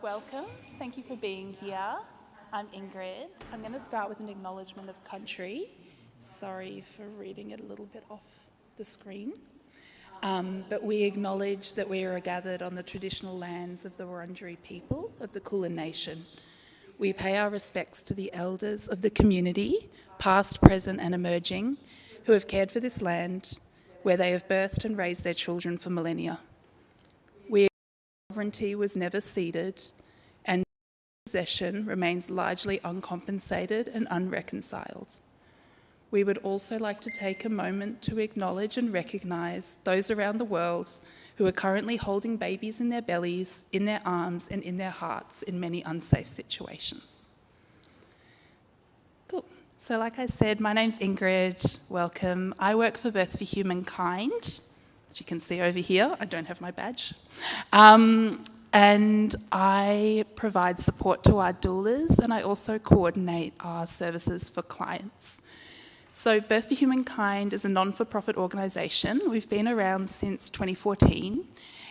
welcome. Thank you for being here. I'm Ingrid. I'm going to start with an acknowledgement of country. Sorry for reading it a little bit off the screen. But we acknowledge that we are gathered on the traditional lands of the Wurundjeri people of the Kulin Nation. We pay our respects to the elders of the community, past, present and emerging, who have cared for this land, where they have birthed and raised their children for millennia. Sovereignty was never ceded, and possession remains largely uncompensated and unreconciled. We would also like to take a moment to acknowledge and recognise those around the world who are currently holding babies in their bellies, in their arms and in their hearts in many unsafe situations. Cool. So like I said, my name's Ingrid. Welcome. I work for Birth for Humankind. As you can see over here, I don't have my badge. And I provide support to our doulas, and I also coordinate our services for clients. So Birth for Humankind is a non-for-profit organisation. We've been around since 2014,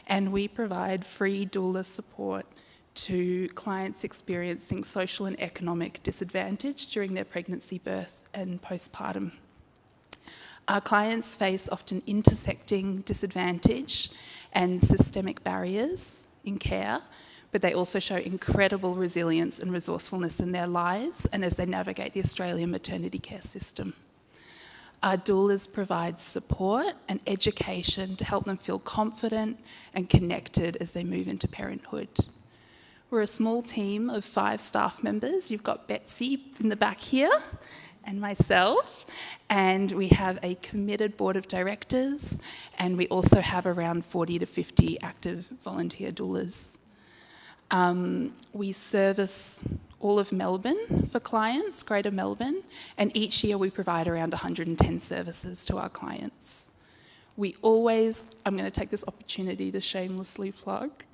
and we provide free doula support to clients experiencing social and economic disadvantage during their pregnancy, birth and postpartum. Our clients face often intersecting disadvantage and systemic barriers in care, but they also show incredible resilience and resourcefulness in their lives and as they navigate the Australian maternity care system. Our doulas provide support and education to help them feel confident and connected as they move into parenthood. We're a small team of 5 staff members. You've got Betsy in the back here, and myself, and we have a committed board of directors, and we also have around 40 to 50 active volunteer doulas. We service all of Melbourne for clients, Greater Melbourne, and each year we provide around 110 services to our clients. I'm going to take this opportunity to shamelessly plug,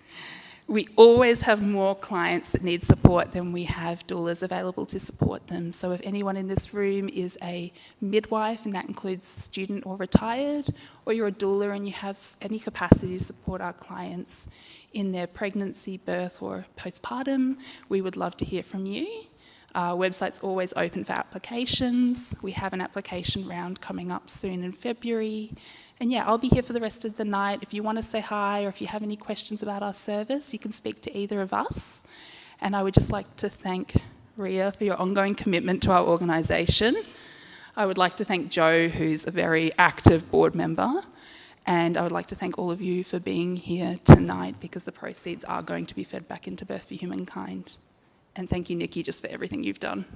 we always have more clients that need support than we have doulas available to support them. So if anyone in this room is a midwife, and that includes student or retired, or you're a doula and you have any capacity to support our clients in their pregnancy, birth or postpartum, we would love to hear from you. Our website's always open for applications. We have an application round coming up soon in February. And yeah, I'll be here for the rest of the night. If you want to say hi or if you have any questions about our service, you can speak to either of us. And I would just like to thank Ria for your ongoing commitment to our organisation. I would like to thank Joe, who's a very active board member. And I would like to thank all of you for being here tonight, because the proceeds are going to be fed back into Birth for Humankind. And thank you, Nicky, just for everything you've done.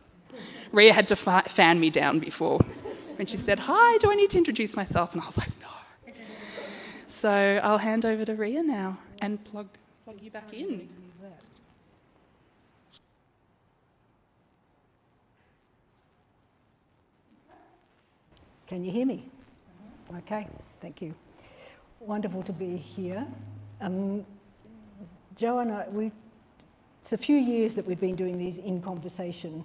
Ria had to fan me down before when she said, "Hi, do I need to introduce myself?" And I was like, no. So I'll hand over to Ria now and plug you back in. Can you hear me? Okay, thank you. Wonderful to be here. Joe and I, it's a few years that we've been doing these in conversation.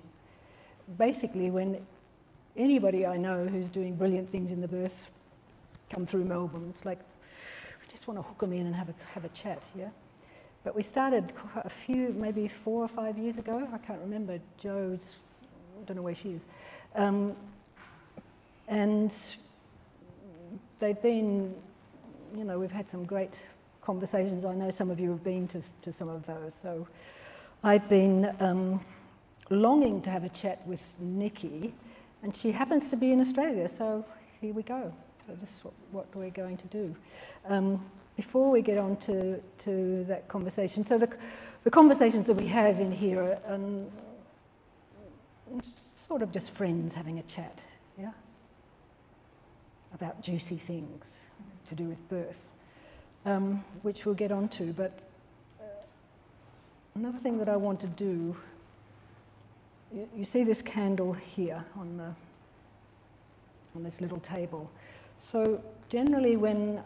Basically, when anybody I know who's doing brilliant things in the birth come through Melbourne, it's like, we just want to hook them in and have a chat, yeah? But we started a few, maybe 4 or 5 years ago. I can't remember. Joe's, I don't know where she is. And they've been, you know, we've had some great conversations. I know some of you have been to some of those. So I've been longing to have a chat with Nicky, and she happens to be in Australia, so here we go. So this is what we're going to do. Before we get on to that conversation, so the conversations that we have in here are sort of just friends having a chat, yeah? About juicy things to do with birth, which we'll get on to. But another thing that I want to do, you see this candle here on this little table. So generally when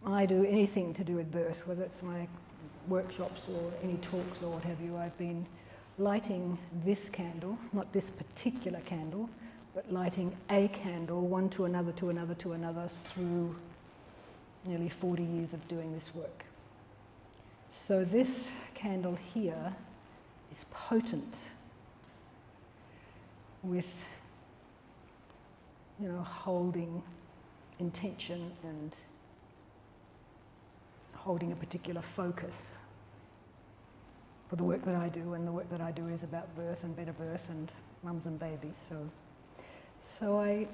I do anything to do with birth, whether it's my workshops or any talks or what have you, I've been lighting this candle, not this particular candle, but lighting a candle, one to another, to another, to another, through nearly 40 years of doing this work. So this candle here is potent with, holding intention and holding a particular focus for the work that I do, and the work that I do is about birth and better birth and mums and babies. So I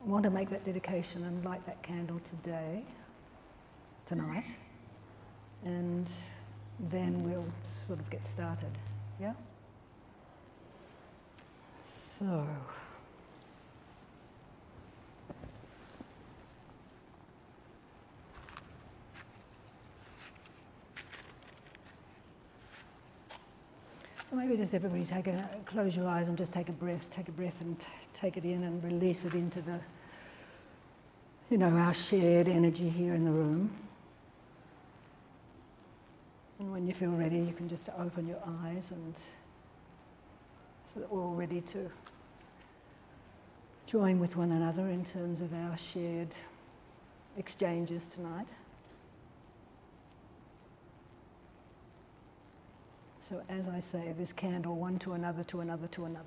want to make that dedication and light that candle tonight, and then we'll sort of get started, yeah? So, maybe just everybody close your eyes and just take a breath and take it in and release it into the, our shared energy here in the room. And when you feel ready, you can just open your eyes, and so that we're all ready to join with one another in terms of our shared exchanges tonight. So as I say, this candle, one to another, to another, to another.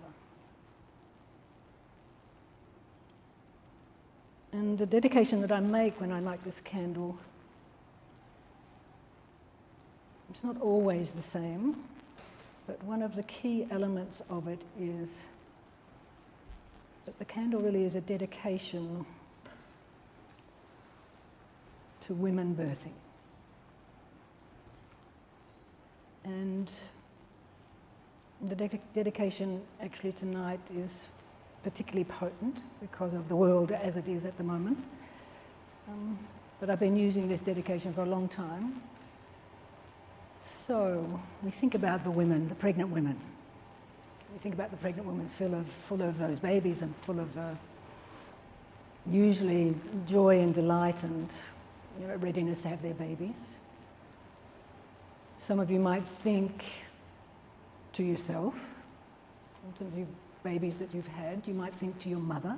And the dedication that I make when I light this candle, it's not always the same, but one of the key elements of it is that the candle really is a dedication to women birthing. And the dedication actually tonight is particularly potent because of the world as it is at the moment. But I've been using this dedication for a long time. So we think about the women, the pregnant women. We think about the pregnant women full of those babies and full of usually joy and delight and readiness to have their babies. Some of you might think to yourself, in terms of babies that you've had, you might think to your mother,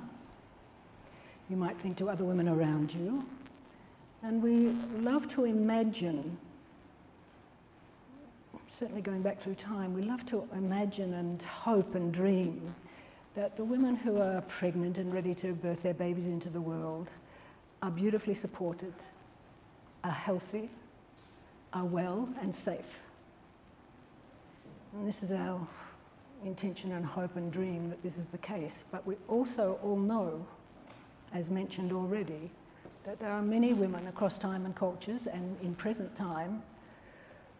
you might think to other women around you, and we love to imagine, certainly going back through time, we love to imagine and hope and dream that the women who are pregnant and ready to birth their babies into the world are beautifully supported, are healthy, are well and safe. And this is our intention and hope and dream that this is the case. But we also all know, as mentioned already, that there are many women across time and cultures and in present time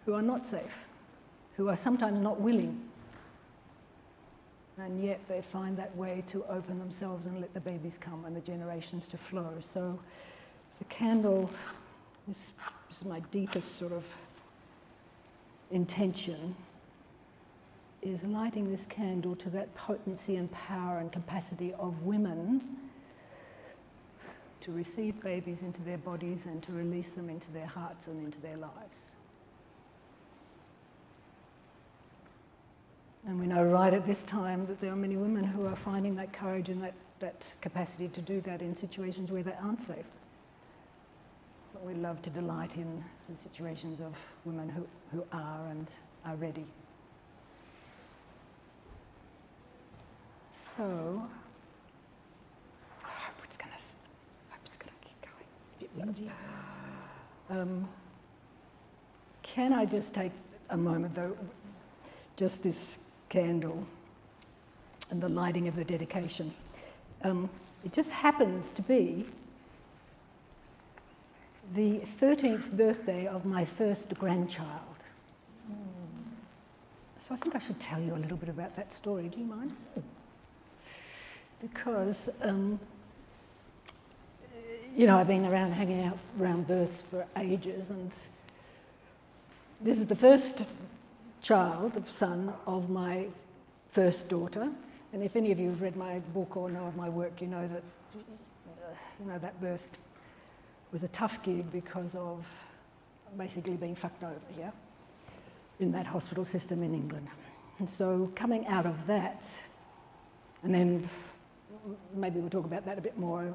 who are not safe, who are sometimes not willing, and yet they find that way to open themselves and let the babies come and the generations to flow. So the candle, this is my deepest sort of intention, is lighting this candle to that potency and power and capacity of women to receive babies into their bodies and to release them into their hearts and into their lives. And we know right at this time that there are many women who are finding that courage and that capacity to do that in situations where they aren't safe. But we love to delight in the situations of women who are and are ready. So, I hope it's going to keep going a bit windy. Can I just take a moment though, just this candle and the lighting of the dedication. It just happens to be the 13th birthday of my first grandchild. So I think I should tell you a little bit about that story. Do you mind? Because, I've been around hanging out around births for ages, and this is the first son of my first daughter. And if any of you have read my book or know of my work, you know that that birth was a tough gig because of basically being fucked over, yeah, in that hospital system in England. And so coming out of that, and then maybe we'll talk about that a bit more,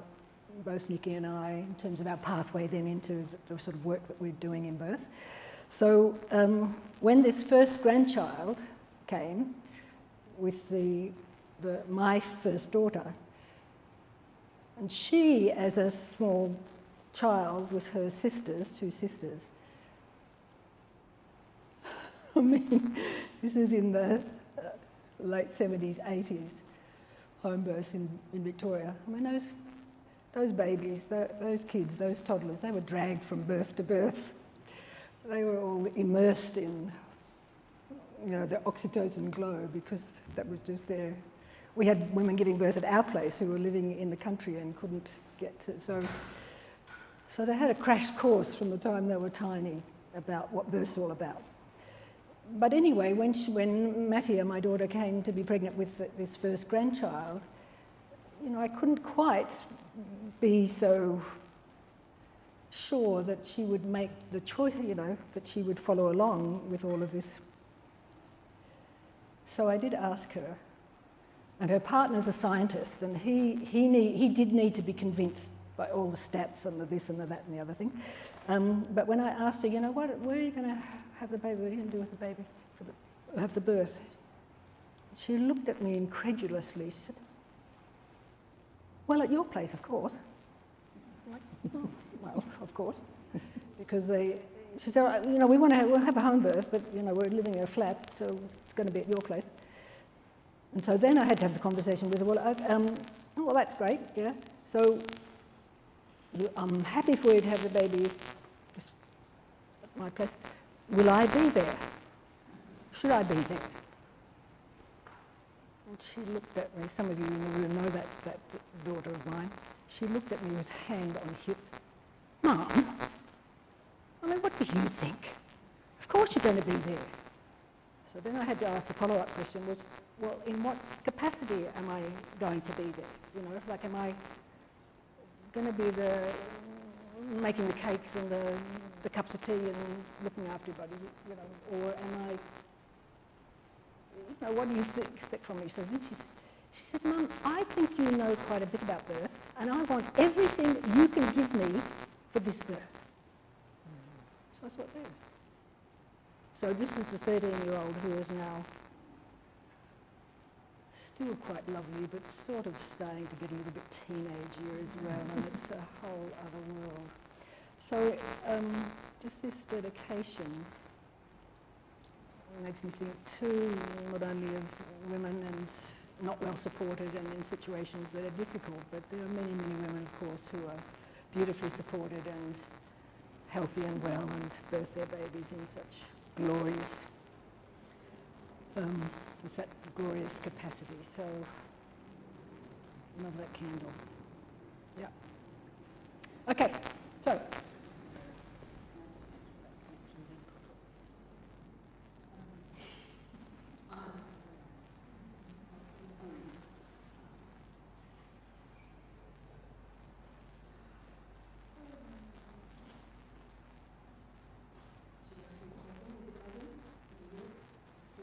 both Nicky and I, in terms of our pathway then into the sort of work that we're doing in birth. So when this first grandchild came with my first daughter, and she, as a small child with her sisters, 2 sisters, I mean, this is in the late 70s, 80s, home births in Victoria. I mean, those babies, those kids, those toddlers, they were dragged from birth to birth. They were all immersed in, the oxytocin glow, because that was just there. We had women giving birth at our place who were living in the country and couldn't get to, so they had a crash course from the time they were tiny about what birth's all about. But anyway, when Mattia, my daughter, came to be pregnant with this first grandchild, I couldn't quite be so sure that she would make the choice, that she would follow along with all of this. So I did ask her, and her partner's a scientist, and he did need to be convinced by all the stats and the this and the that and the other thing. But when I asked her, where are you going to have the baby? What are you going to do with the baby? Have the birth? She looked at me incredulously. She said, well, at your place, of course. I'm like, oh, well, of course. Because she said, we'll have a home birth, but, we're living in a flat, so it's going to be at your place. And so then I had to have the conversation with her, well, that's great, yeah. So I'm happy for you to have the baby at my place. Will I be there? Should I be there? And she looked at me, some of you know that daughter of mine. She looked at me with hand on hip. Mum, what do you think? Of course you're going to be there. So then I had to ask the follow-up question was, well, in what capacity am I going to be there? Am I going to be making the cakes and the cups of tea and looking after everybody, or am I, what do you expect from me? So then she said, Mum, I think you know quite a bit about birth, and I want everything you can give me for this birth. So I thought, there. So this is the 13-year-old who is now still quite lovely, but sort of starting to get a little bit teenage-y as well, and it's a whole other world. So just this dedication makes me think too, not only of women and not well supported and in situations that are difficult, but there are many, many women, of course, who are beautifully supported and healthy and well and birth their babies in such glorious, with that glorious capacity. So, love that candle. Yeah. Okay, so.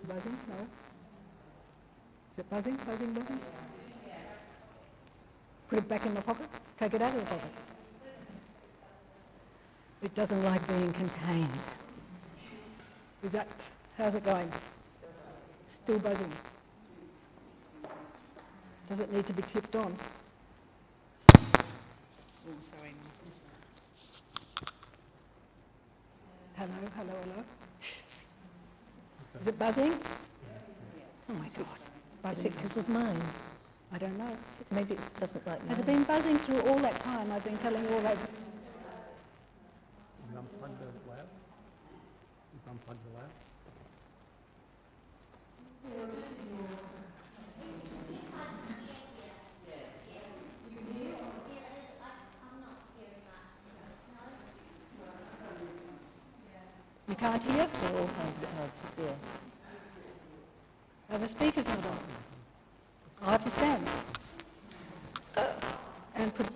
Buzzing? No? Is it buzzing? Buzzing? Buzzing? Put it back in the pocket? Take it out of the pocket? It doesn't like being contained. How's it going? Still buzzing? Does it need to be clipped on? Oh, sorry. Hello, hello, hello. Is it buzzing? Oh my God. Is it because of mine? I don't know. Maybe it doesn't like mine. Has it been buzzing through all that time? I've been telling you all that. You unplug the lab? You unplug the lab? You can't hear? They all find it hard to hear. Are the speakers not on? I have to stand. And put...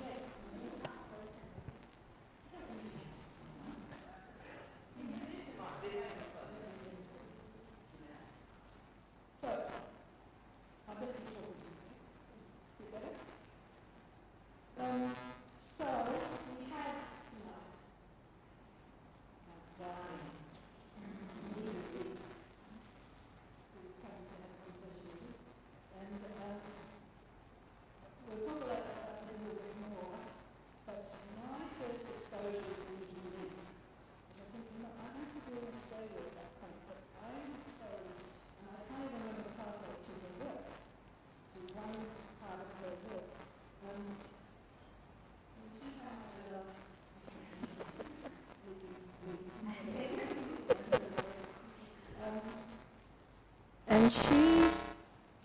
And she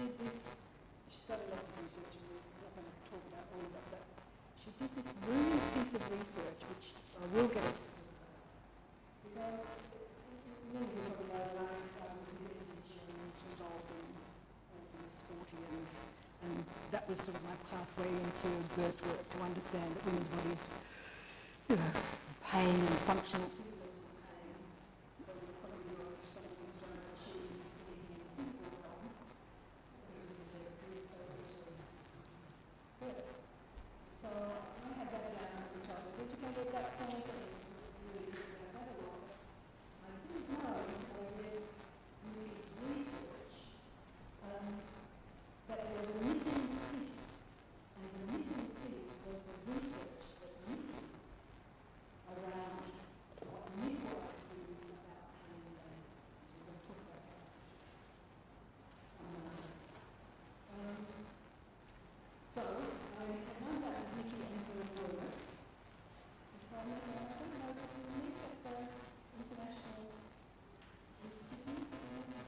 did this, she's done a lot of research, and we're not going to talk about all of it, but she did this brilliant piece of research, which I will get into, because many of you probably know I was a music teacher and involved in all things sporty, and that was sort of my pathway into birth work, to understand that women's bodies, you know, pain and function.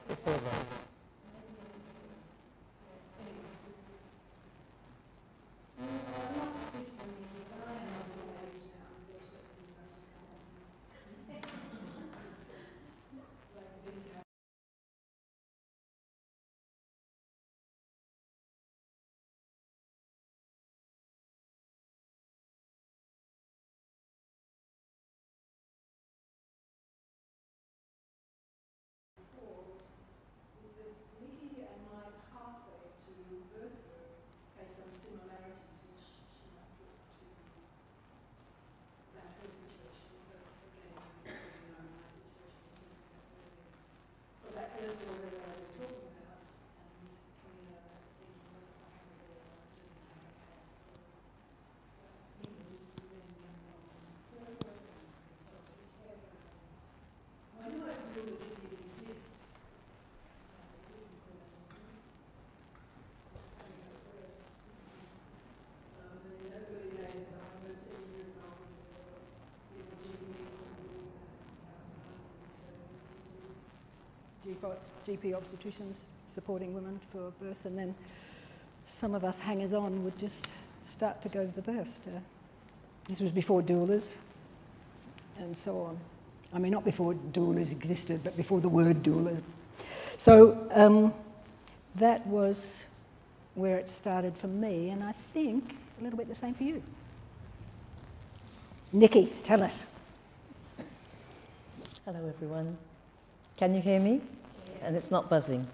Before that. GP obstetricians supporting women for births, and then some of us hangers-on would just start to go to the birth. This was before doulas and so on. I mean, not before doulas existed, but before the word doula. So that was where it started for me, and I think a little bit the same for you. Nicky, tell us. Hello, everyone. Can you hear me? And it's not buzzing?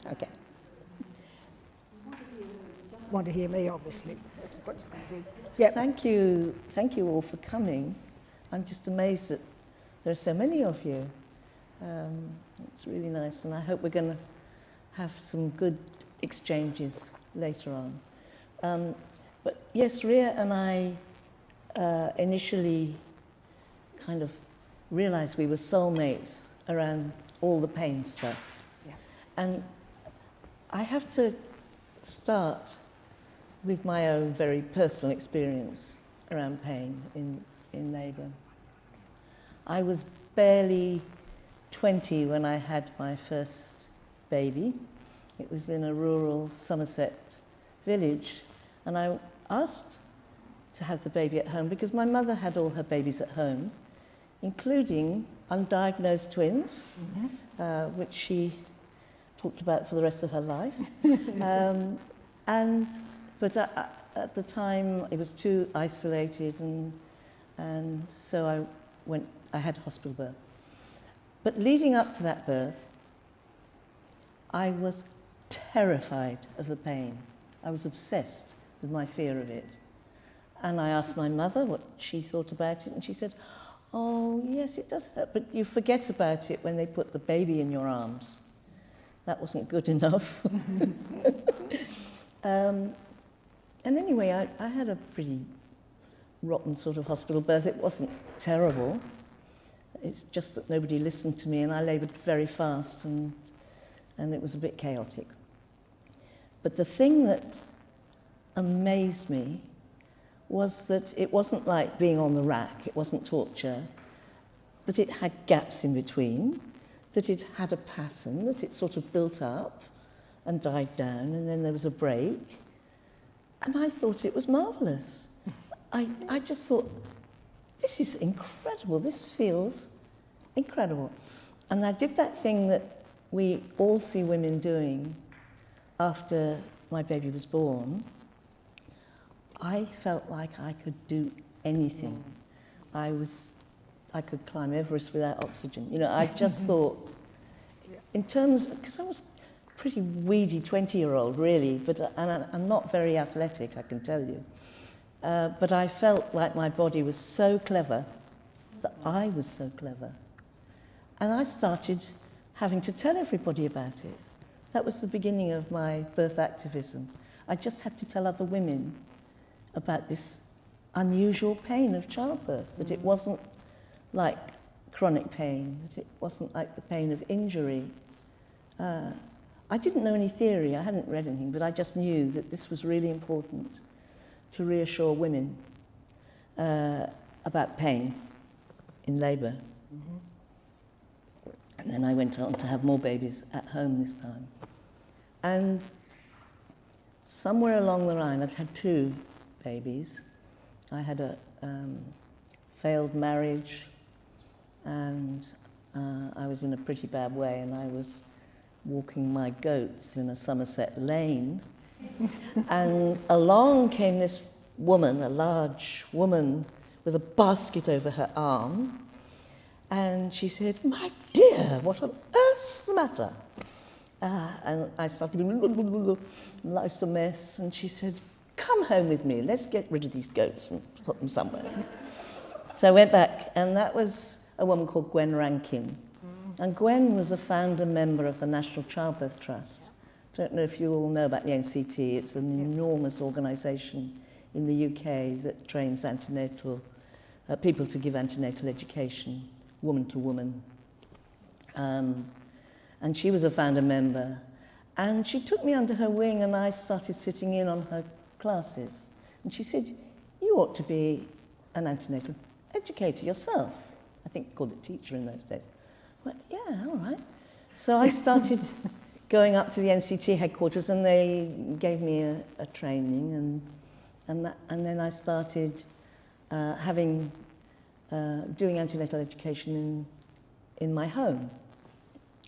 Okay. Want to hear me, obviously. That's what's going to be. Yeah. Thank you all for coming. I'm just amazed that there are so many of you. It's really nice, and I hope we're going to have some good exchanges later on. But yes, Ria and I initially kind of realised we were soulmates around all the pain stuff. Yeah. And I have to start with my own very personal experience around pain in labour. I was barely 20 when I had my first baby. It was in a rural Somerset village, and I asked to have the baby at home because my mother had all her babies at home, including undiagnosed twins, which she talked about for the rest of her life. But at the time, it was too isolated, and so I had a hospital birth. But leading up to that birth, I was terrified of the pain. I was obsessed with my fear of it. And I asked my mother what she thought about it, and she said, "Oh, yes, it does hurt, but you forget about it when they put the baby in your arms." That wasn't good enough. And anyway, I had a pretty rotten sort of hospital birth. It wasn't terrible. It's just that nobody listened to me, and I laboured very fast, and it was a bit chaotic. But the thing that amazed me was that it wasn't like being on the rack, it wasn't torture, that it had gaps in between, that it had a pattern, that it sort of built up and died down, and then there was a break. And I thought it was marvellous. I just thought, this is incredible, this feels incredible. And I did that thing that we all see women doing after my baby was born. I felt like I could do anything. I could climb Everest without oxygen. You know, I just thought, in terms, because I was a pretty weedy 20-year-old, really, and I'm not very athletic, I can tell you. But I felt like my body was so clever, that I was so clever. And I started having to tell everybody about it. That was the beginning of my birth activism. I just had to tell other women about this unusual pain of childbirth, that it wasn't like chronic pain, that it wasn't like the pain of injury. I didn't know any theory, I hadn't read anything, but I just knew that this was really important to reassure women about pain in labour. And then I went on to have more babies at home this time. And somewhere along the line, I'd had 2 babies. I had a failed marriage, and I was in a pretty bad way, and I was walking my goats in a Somerset lane. And along came this woman, a large woman, with a basket over her arm. And she said, "My dear, what on earth's the matter?" And I started, life's a mess. And she said, "Come home with me, let's get rid of these goats and put them somewhere." So I went back, and that was a woman called Gwen Rankin. And Gwen was a founder member of the National Childbirth Trust. I don't know if you all know about the NCT. It's an enormous organisation in the UK that trains antenatal, people to give antenatal education, woman to woman. And she was a founder member. And she took me under her wing, and I started sitting in on her classes. And she said, "You ought to be an antenatal educator yourself." I think called it teacher in those days. I went, "Yeah, all right." So I started going up to the NCT headquarters, and they gave me a training, and then I started doing antenatal education in my home,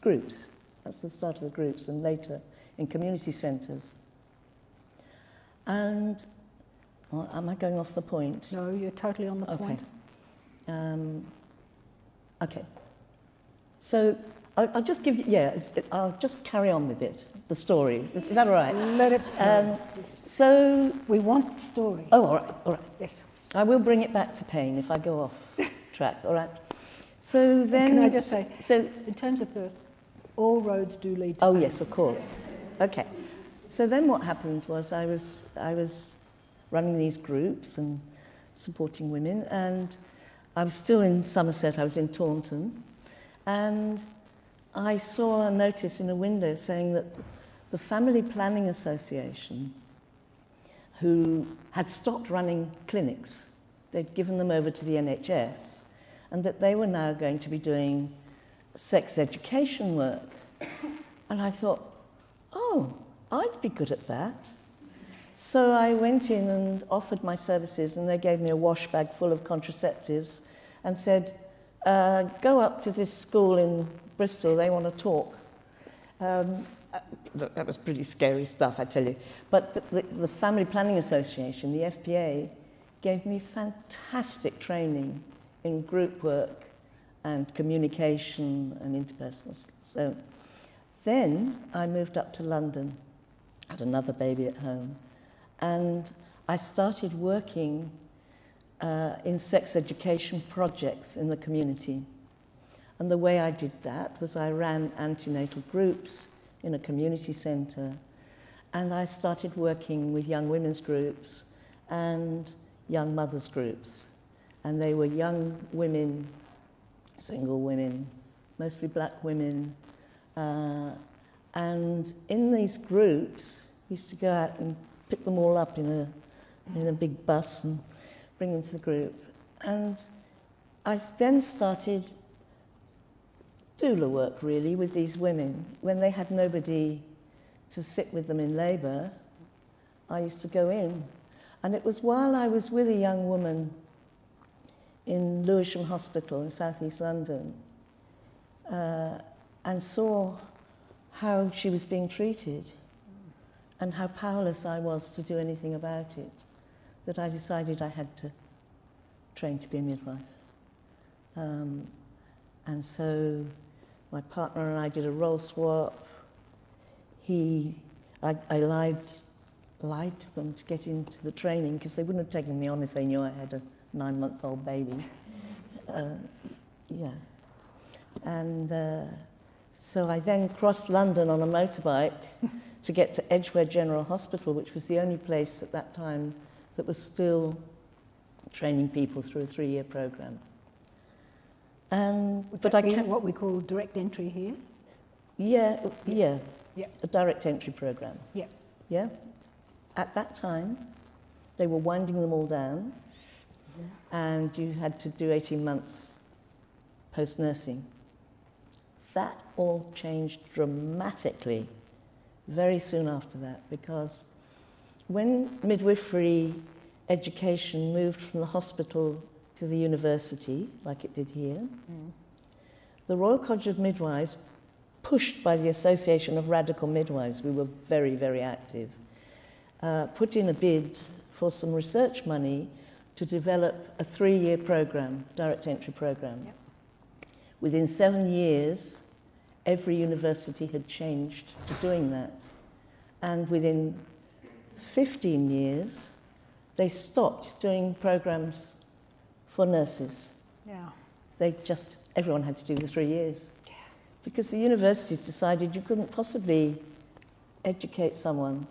groups. That's the start of the groups, and later in community centres. And, well, am I going off the point? No, you're totally on the point. Okay. So I'll just give you, I'll just carry on with it, the story. Is that all right? Let it flow. So, We want the story. oh, all right, all right. Yes. I will bring it back to pain if I go off track, all right? So then... Can I just say, so, in terms of birth, all roads do lead to oh, pain. yes, of course. Okay. So then what happened was I was running these groups and supporting women, and I was still in Somerset, I was in Taunton, and I saw a notice in a window saying that the Family Planning Association, who had stopped running clinics, they'd given them over to the NHS, and that they were now going to be doing sex education work. And I thought, oh, I'd be good at that. So I went in and offered my services, and they gave me a wash bag full of contraceptives and said, go up to this school in Bristol, they want to talk. That was pretty scary stuff, I tell you. But the Family Planning Association, the FPA, gave me fantastic training in group work and communication and interpersonal skills. So then I moved up to London, had another baby at home, and I started working in sex education projects in the community. And the way I did that was I ran antenatal groups in a community centre, and I started working with young women's groups and young mothers groups. And they were young women, single women, mostly black women. And in these groups, we used to go out and pick them all up in a big bus and bring them to the group. And I then started doula work, really, with these women. When they had nobody to sit with them in labour, I used to go in. And it was while I was with a young woman in Lewisham Hospital in South East London and saw how she was being treated and how powerless I was to do anything about it, that I decided I had to train to be a midwife. And so my partner and I did a role swap. I lied to them to get into the training because they wouldn't have taken me on if they knew I had a 9-month-old baby. Yeah. And so I then crossed London on a motorbike to get to Edgware General Hospital, which was the only place at that time that was still training people through a 3-year program. But I kept what we call direct entry here. Yeah. Yeah. A direct entry program. Yeah. Yeah. At that time, they were winding them all down, and you had to do 18 months post-nursing. That all changed dramatically very soon after that, because when midwifery education moved from the hospital to the university, like it did here, the Royal College of Midwives, pushed by the Association of Radical Midwives, we were very, very active, put in a bid for some research money to develop a 3-year program, direct entry program. Yep. Within 7 years, every university had changed to doing that. And within 15 years, they stopped doing programs for nurses. Yeah. Everyone had to do the 3 years. Because the universities decided you couldn't possibly educate someone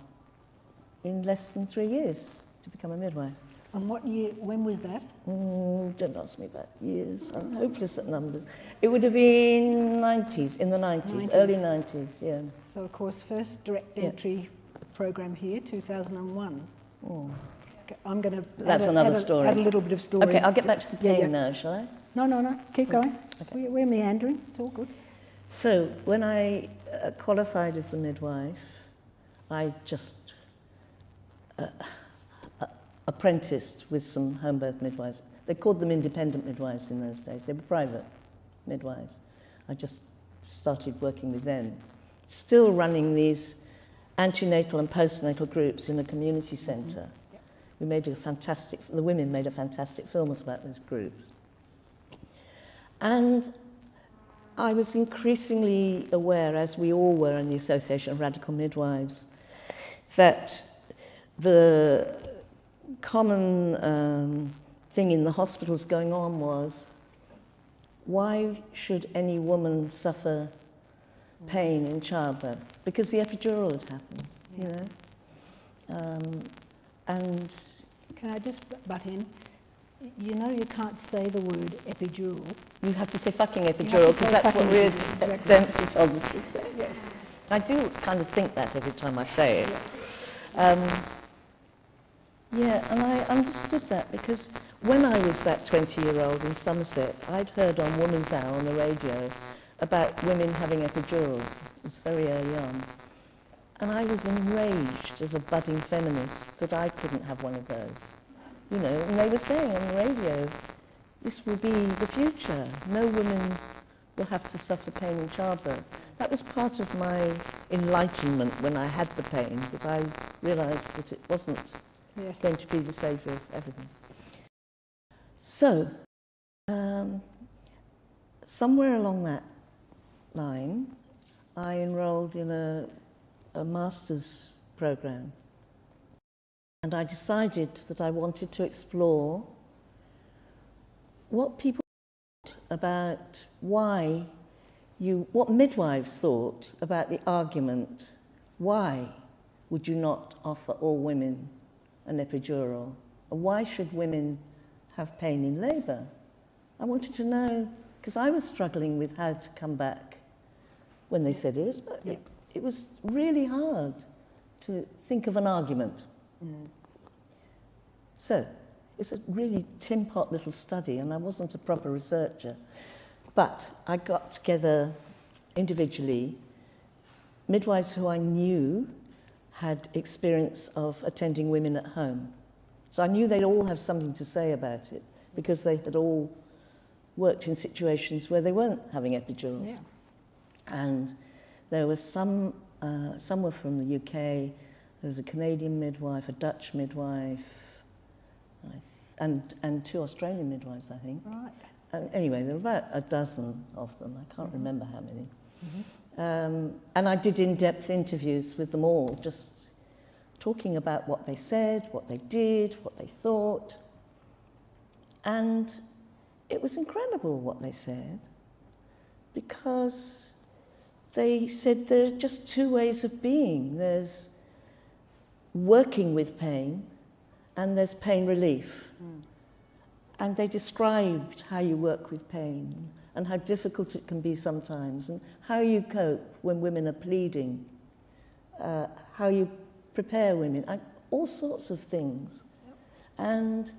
in less than 3 years to become a midwife. And what year, when was that? Don't ask me about years. I'm hopeless at numbers. It would have been in the 90s, early 90s, yeah. So, of course, first direct entry program here, 2001. Oh. Okay, I'm going to That's another story. Add a little bit of story. Okay, I'll get back to the pain Yeah. now, shall I? No, keep going. Okay. We're meandering, it's all good. So, when I qualified as a midwife, I just apprenticed with some home birth midwives. They called them independent midwives in those days. They were private midwives. I just started working with them. Still running these antenatal and postnatal groups in a community centre. We made the women made a fantastic film about those groups. And I was increasingly aware, as we all were in the Association of Radical Midwives, that the common thing in the hospitals going on was, why should any woman suffer pain in childbirth? Because the epidural had happened, you know. And can I just butt in? You know you can't say the word epidural. you have to say fucking epidural, because that's what Weird Dempsey told us to say. Yes. I do kind of think that every time I say it. Yeah, and I understood that because when I was that 20-year-old in Somerset, I'd heard on Woman's Hour on the radio about women having epidurals. It was very early on. And I was enraged as a budding feminist that I couldn't have one of those. You know, and they were saying on the radio, this will be the future. No woman will have to suffer pain in childbirth. That was part of my enlightenment when I had the pain, that I realised that it wasn't going to be the saviour of everything. So, somewhere along that line, I enrolled in a master's programme. And I decided that I wanted to explore what people thought about what midwives thought about the argument, why would you not offer all women an epidural? And why should women have pain in labour? I wanted to know, because I was struggling with how to come back when they said it. Yeah. It was really hard to think of an argument. So, it's a really tin pot little study, and I wasn't a proper researcher. But I got together individually midwives who I knew had experience of attending women at home. So I knew they'd all have something to say about it because they had all worked in situations where they weren't having epidurals. Yeah. And there was some were from the UK, there was a Canadian midwife, a Dutch midwife, and 2 Australian midwives, I think. Right. Anyway, there were about a dozen of them. I can't remember how many. And I did in-depth interviews with them all, just talking about what they said, what they did, what they thought. And it was incredible what they said, because they said there are just 2 ways of being. There's working with pain and there's pain relief. And they described how you work with pain and how difficult it can be sometimes and how you cope when women are pleading, how you prepare women, all sorts of things. And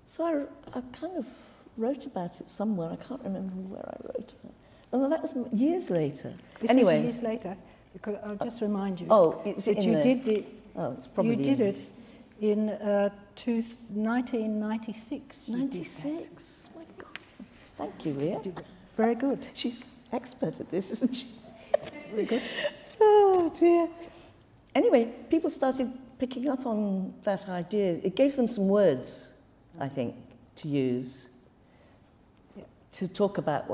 so I kind of wrote about it somewhere. I can't remember where I wrote it. Oh, that was years later. This Anyway. is years later, because I'll just remind you It's that in you there. did it. Oh, it's probably You did in it in 1996. you did that. 96. My God. Thank you, Ria. Very good. She's expert at this, isn't she? Very good. Oh, dear. Anyway, people started picking up on that idea. It gave them some words, I think, to use to talk about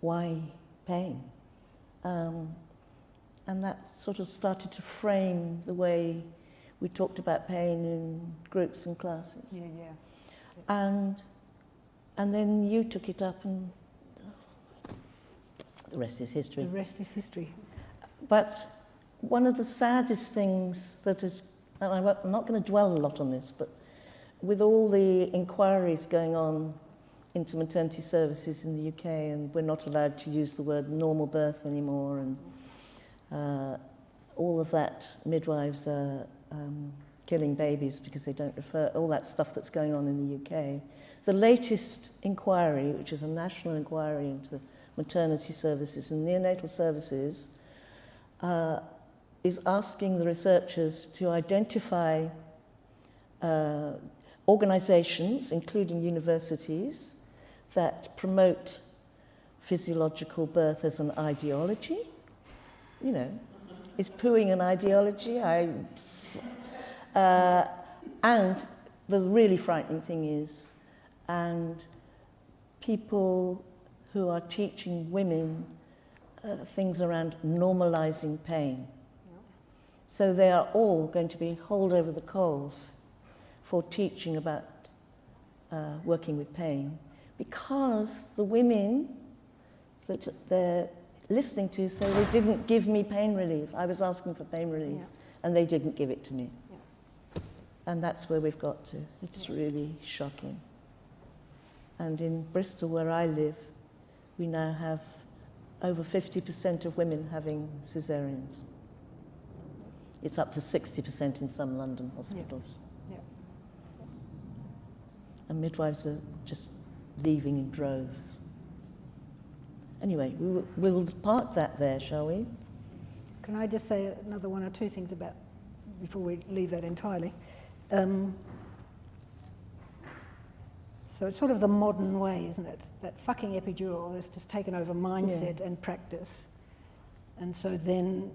why pain. And that sort of started to frame the way we talked about pain in groups and classes. Yeah. And then you took it up, and the rest is history. The rest is history. But one of the saddest things that is, and I'm not going to dwell a lot on this, but with all the inquiries going on into maternity services in the UK, and we're not allowed to use the word normal birth anymore, and all of that, midwives are killing babies because they don't refer, all that stuff that's going on in the UK. The latest inquiry, which is a national inquiry into maternity services and neonatal services, is asking the researchers to identify organisations, including universities, that promote physiological birth as an ideology. You know, is pooing an ideology? And the really frightening thing is, and people who are teaching women things around normalising pain. So they are all going to be hauled over the coals for teaching about working with pain, because the women that they're listening to say, they didn't give me pain relief. I was asking for pain relief, and they didn't give it to me. And that's where we've got to. It's really shocking. And in Bristol, where I live, we now have over 50% of women having caesareans. It's up to 60% in some London hospitals. Yeah. And midwives are just leaving in droves. Anyway, we'll park that there, shall we? Can I just say another 1 or 2 things about, before we leave that entirely? So it's sort of the modern way, isn't it? That fucking epidural has just taken over mindset and practice. And so then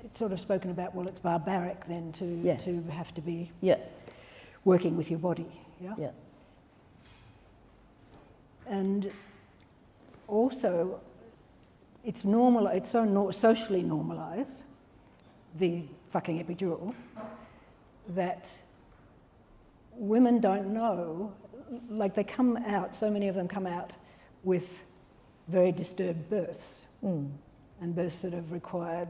it's sort of spoken about, well, it's barbaric then to have to be working with your body. Yeah. And also, it's normal. It's so socially normalised, the fucking epidural, that women don't know. Like, they come out. So many of them come out with very disturbed births, and births that have required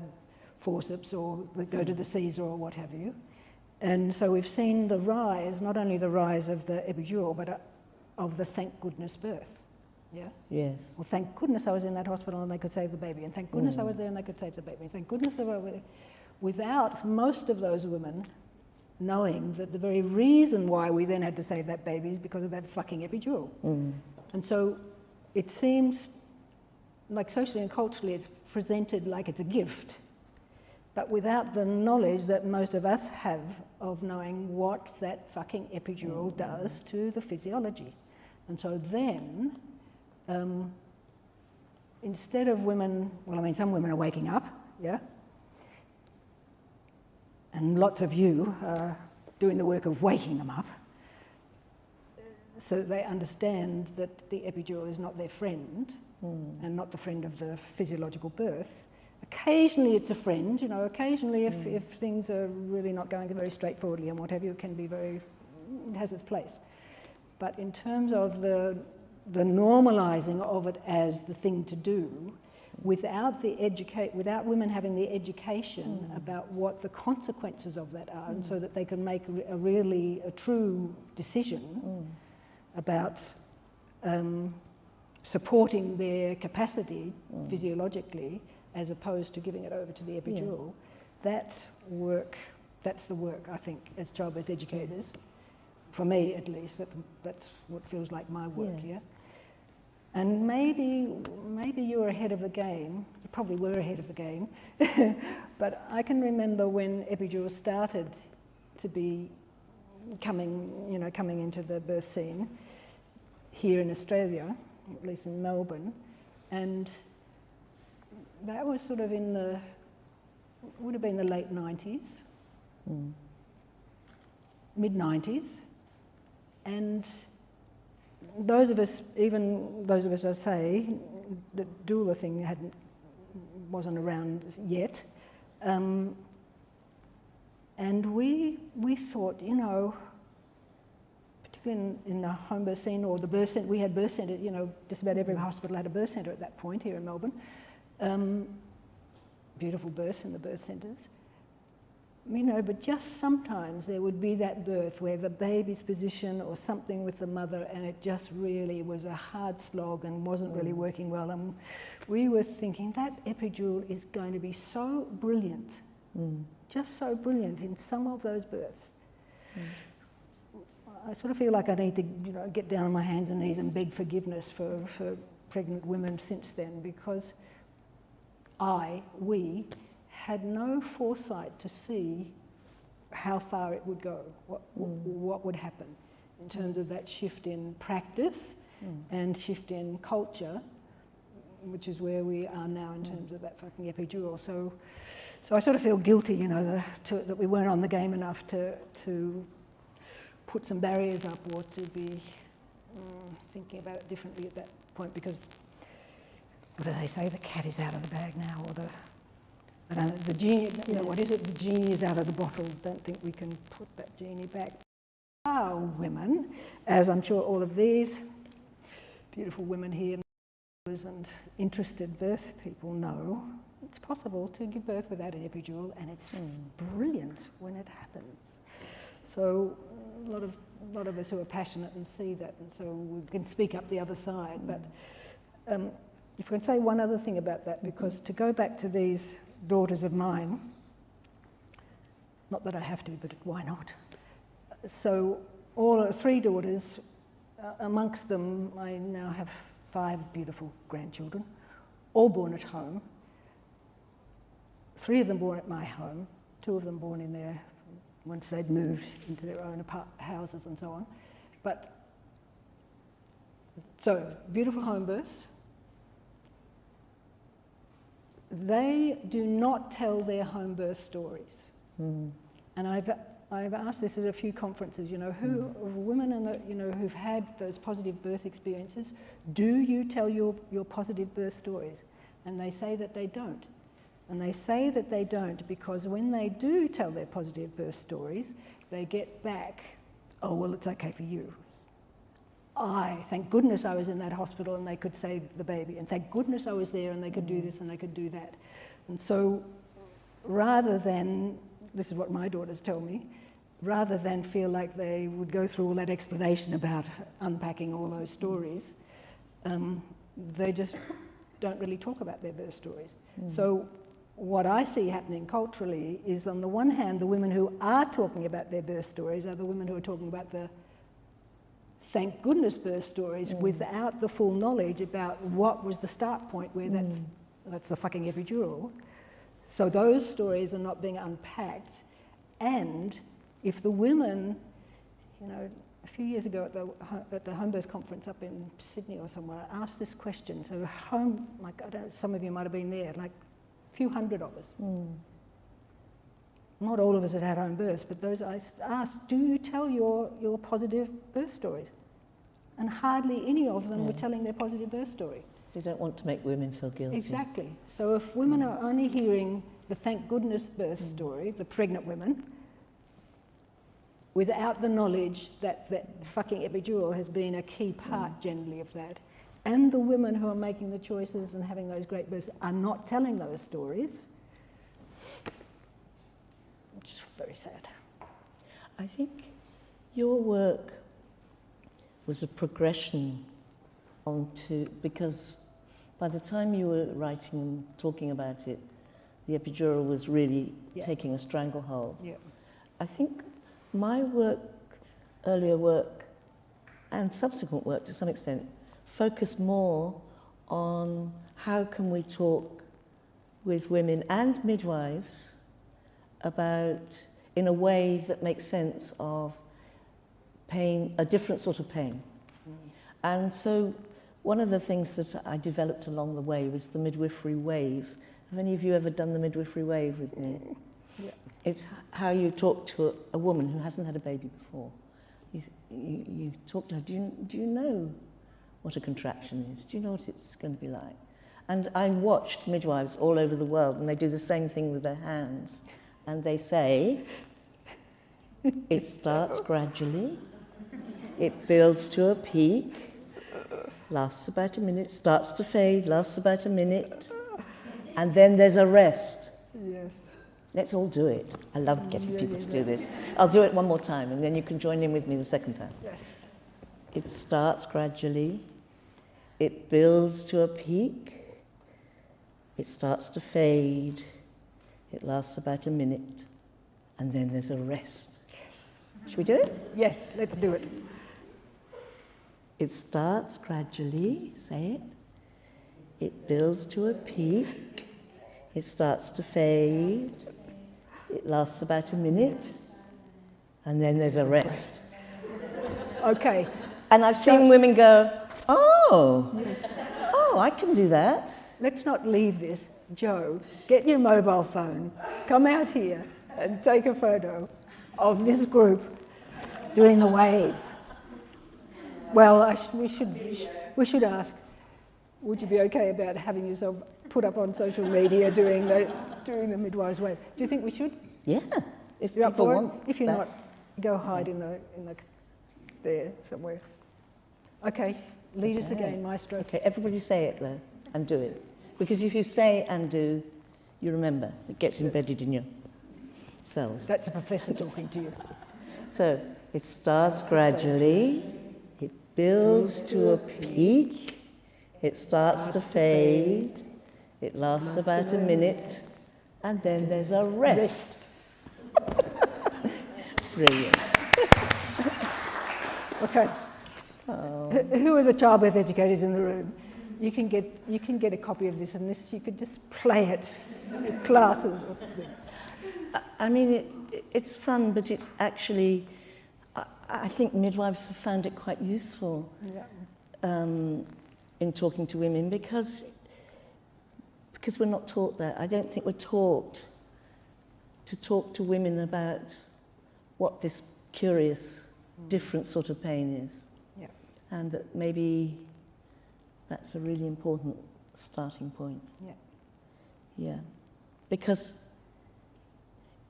forceps or that go to the Caesar or what have you. And so we've seen the rise, not only the rise of the epidural, but of the thank goodness birth. Yeah? Yes. Well, thank goodness I was in that hospital and they could save the baby, and thank goodness I was there and they could save the baby, and thank goodness they were there. Without most of those women knowing that the very reason why we then had to save that baby is because of that fucking epidural. And so it seems like socially and culturally it's presented like it's a gift, but without the knowledge that most of us have of knowing what that fucking epidural does to the physiology. And so then, instead of women, well, I mean, some women are waking up, yeah? And lots of you are doing the work of waking them up, so that they understand that the epidural is not their friend, and not the friend of the physiological birth. Occasionally it's a friend, you know, occasionally if things are really not going very straightforwardly and what have you, it can be it has its place. But in terms of the normalising of it as the thing to do, without women having the education about what the consequences of that are, and so that they can make a true decision about supporting their capacity physiologically, as opposed to giving it over to the epidural. That's the work, I think, as childbirth educators, for me at least, that's what feels like my work, yeah? And maybe you were ahead of the game, you probably were ahead of the game, but I can remember when epidurals started to be coming into the birth scene here in Australia, at least in Melbourne, and that was sort of would have been the late 90s, mid-90s, and those of us, I say, the doula thing wasn't around yet, and we thought, you know, particularly in the home birth scene or the birth centre, we had birth centre, you know, just about every hospital had a birth centre at that point here in Melbourne. Beautiful births in the birth centres. You know, but just sometimes there would be that birth where the baby's position or something with the mother, and it just really was a hard slog and wasn't really working well. And we were thinking that epidural is going to be so brilliant, just so brilliant in some of those births. I sort of feel like I need to, you know, get down on my hands and knees and beg forgiveness for pregnant women since then, because we had no foresight to see how far it would go, what would happen in terms of that shift in practice and shift in culture, which is where we are now in terms of that fucking epidural. So I sort of feel guilty, you know, that we weren't on the game enough to put some barriers up or to be thinking about it differently at that point, because what do they say, the cat is out of the bag now, or the genie, you know, what is it? The genie is out of the bottle. Don't think we can put that genie back. Our women, as I'm sure all of these beautiful women here and interested birth people know, it's possible to give birth without an epidural, and it's brilliant when it happens. So a lot of us who are passionate and see that, and so we can speak up the other side. But if I can say one other thing about that, because to go back to these daughters of mine, not that I have to, but why not? So all 3 daughters, amongst them I now have 5 beautiful grandchildren, all born at home. 3 of them born at my home, 2 of them born in there once they'd moved into their own houses and so on. But so beautiful home births. They do not tell their home birth stories. And I've asked this at a few conferences, you know, women who've had those positive birth experiences, do you tell your positive birth stories? And they say that they don't. And they say that they don't because when they do tell their positive birth stories, they get back, oh, well, it's okay for you. Thank goodness I was in that hospital and they could save the baby, and thank goodness I was there and they could do this and they could do that. And so rather than, this is what my daughters tell me, rather than feel like they would go through all that explanation about unpacking all those stories, they just don't really talk about their birth stories. So what I see happening culturally is, on the one hand, the women who are talking about their birth stories are the women who are talking about the thank goodness birth stories without the full knowledge about what was the start point where that's the fucking epidural. So those stories are not being unpacked. And if the women, you know, a few years ago at the home birth conference up in Sydney or somewhere, I asked this question. So home, like, I don't, some of you might have been there, like a few hundred of us. Not all of us had had home births, but those I asked, do you tell your positive birth stories? And hardly any of them were telling their positive birth story. They don't want to make women feel guilty. Exactly. So if women are only hearing the thank goodness birth story, the pregnant women, without the knowledge that that fucking epidural has been a key part generally of that, and the women who are making the choices and having those great births are not telling those stories, which is very sad. I think your work was a progression onto, because by the time you were writing and talking about it, the epidural was really taking a stranglehold. Yeah. I think my work, earlier work, and subsequent work to some extent, focused more on how can we talk with women and midwives about, in a way that makes sense of pain, a different sort of pain. And so one of the things that I developed along the way was the midwifery wave. Have any of you ever done the midwifery wave with me? Yeah. It's how you talk to a woman who hasn't had a baby before. You talk to her, do you know what a contraction is? Do you know what it's going to be like? And I watched midwives all over the world, and they do the same thing with their hands. And they say, it starts gradually, it builds to a peak, lasts about a minute, starts to fade, lasts about a minute, and then there's a rest. Yes. Let's all do it. I love getting people to do this. I'll do it one more time, and then you can join in with me the second time. Yes. It starts gradually, it builds to a peak, it starts to fade, it lasts about a minute, and then there's a rest. Yes. Should we do it? Yes, let's do it. It starts gradually, say it. It builds to a peak, it starts to fade, it lasts about a minute, and then there's a rest. Okay. And I've seen women go, oh, I can do that. Let's not leave this. Joe, get your mobile phone, come out here and take a photo of this group doing the wave. Well, we should ask, would you be okay about having yourself put up on social media doing the midwives wave? Do you think we should? Yeah, if You're up people for it? want If you're that. not, go hide in the there somewhere. Okay, lead us again, Maestro. Okay, everybody say it though, and do it. Because if you say and do, you remember. It gets embedded in your cells. That's a professor talking to you. So it starts gradually, it builds to a peak, it starts to fade, it lasts about a minute, and then there's a rest. Brilliant. Okay. Who are the childbirth educators in the room? You can get a copy of this, and this you could just play it in classes. I mean, it's fun, but it's actually, I think midwives have found it quite useful in talking to women because we're not taught that. I don't think we're taught to talk to women about what this curious, different sort of pain is. Yeah. And that maybe that's a really important starting point. Yeah. Yeah. Because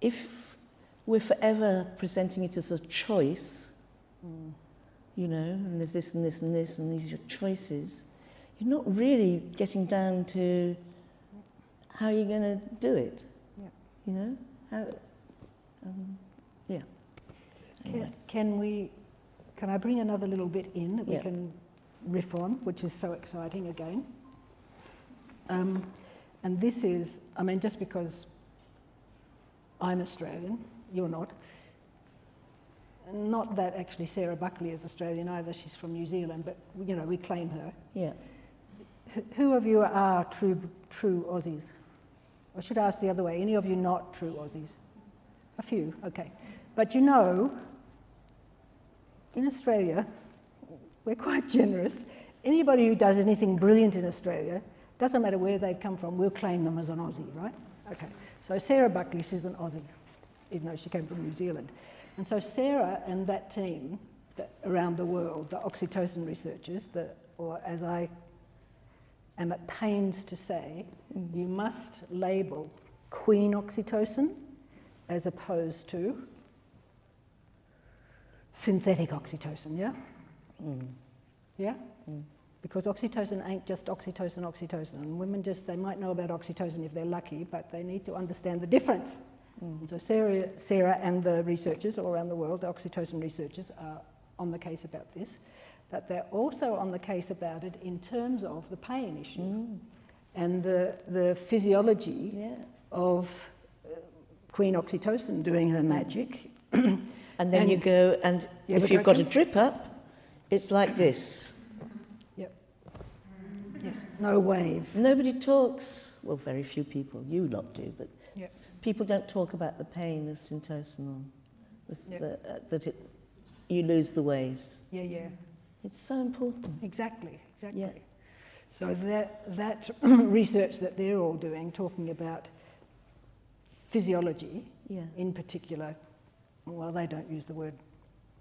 if we're forever presenting it as a choice, you know, and there's this and this and this, and these are your choices, you're not really getting down to how you're going to do it. Yeah. You know? How, yeah. Anyway. Can I bring another little bit in that we Yeah. can riff on, which is so exciting again? And this is, I mean, just because I'm Australian, you're not. Not that actually Sarah Buckley is Australian either, she's from New Zealand, but you know, we claim her. Yeah. Who of you are true Aussies? I should ask the other way, any of you not true Aussies? A few, okay. But you know, in Australia, we're quite generous. Anybody who does anything brilliant in Australia, doesn't matter where they've come from, we'll claim them as an Aussie, right? Okay, so Sarah Buckley, she's an Aussie, even though she came from New Zealand. And so Sarah and that team around the world, the oxytocin researchers, or as I am at pains to say, you must label queen oxytocin as opposed to synthetic oxytocin, yeah? Yeah? Because oxytocin ain't just oxytocin. And women they might know about oxytocin if they're lucky, but they need to understand the difference. And so Sarah and the researchers all around the world, the oxytocin researchers, are on the case about this, but they're also on the case about it in terms of the pain issue and the physiology of queen oxytocin doing her magic. And then you go, and if you've got a drip up, it's like this. Yep. Yes, no wave. Nobody talks, well, very few people, you lot do, but Yep. people don't talk about the pain of syntocinon, you lose the waves. Yeah. It's so important. Exactly. Yeah. So that research that they're all doing, talking about physiology in particular, well, they don't use the word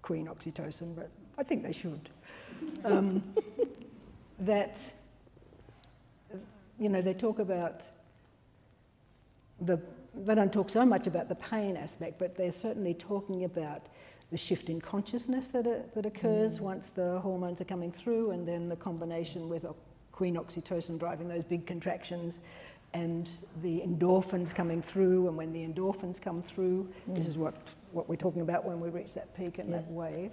queen oxytocin, but I think they should. That, you know, they talk about they don't talk so much about the pain aspect, but they're certainly talking about the shift in consciousness that occurs once the hormones are coming through, and then the combination with queen oxytocin driving those big contractions and the endorphins coming through, and when the endorphins come through, this is what we're talking about when we reach that peak and that wave.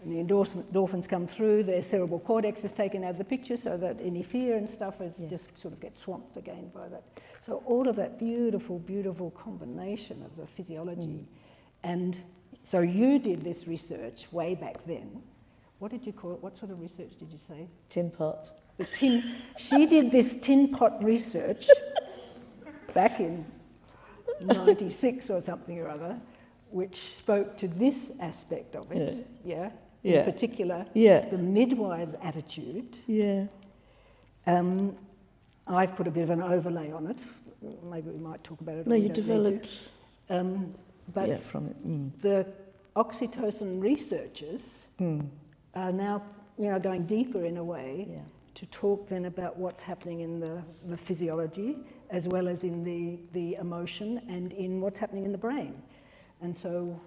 When the endorphins come through, their cerebral cortex is taken out of the picture, so that any fear and stuff is just sort of gets swamped again by that. So all of that beautiful, beautiful combination of the physiology. And so you did this research way back then. What did you call it? What sort of research did you say? Tin pot. She did this tin pot research back in 96 or something or other, which spoke to this aspect of it, in particular, the midwives' attitude. Yeah. I've put a bit of an overlay on it. Maybe we might talk about it. No, you developed. But from it. the oxytocin researchers are now, going deeper in a way to talk then about what's happening in the physiology, as well as in the emotion and in what's happening in the brain. And so,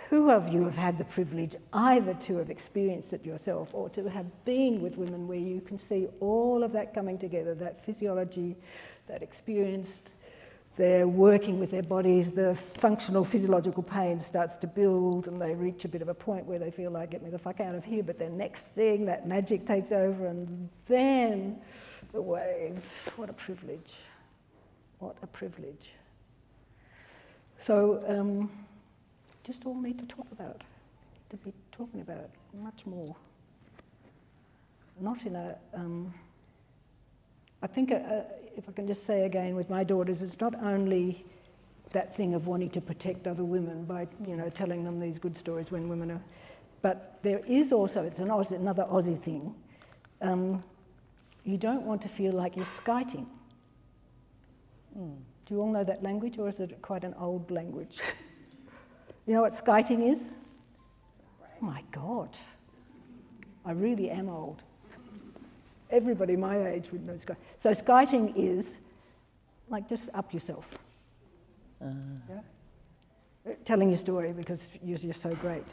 who of you have had the privilege either to have experienced it yourself or to have been with women where you can see all of that coming together, that physiology, that experience, they're working with their bodies, the functional physiological pain starts to build and they reach a bit of a point where they feel like, get me the fuck out of here, but then next thing, that magic takes over, and then the wave. What a privilege. What a privilege. So, just all need to talk about, to be talking about it much more. Not in a, I think if I can just say again with my daughters, it's not only that thing of wanting to protect other women by, telling them these good stories when women are, but there is also, it's another Aussie thing, you don't want to feel like you're skiting. Do you all know that language, or is it quite an old language? You know what skiting is? Oh my God, I really am old. Everybody my age would know skiting. So skiting is like just up yourself. Telling your story because you're so great.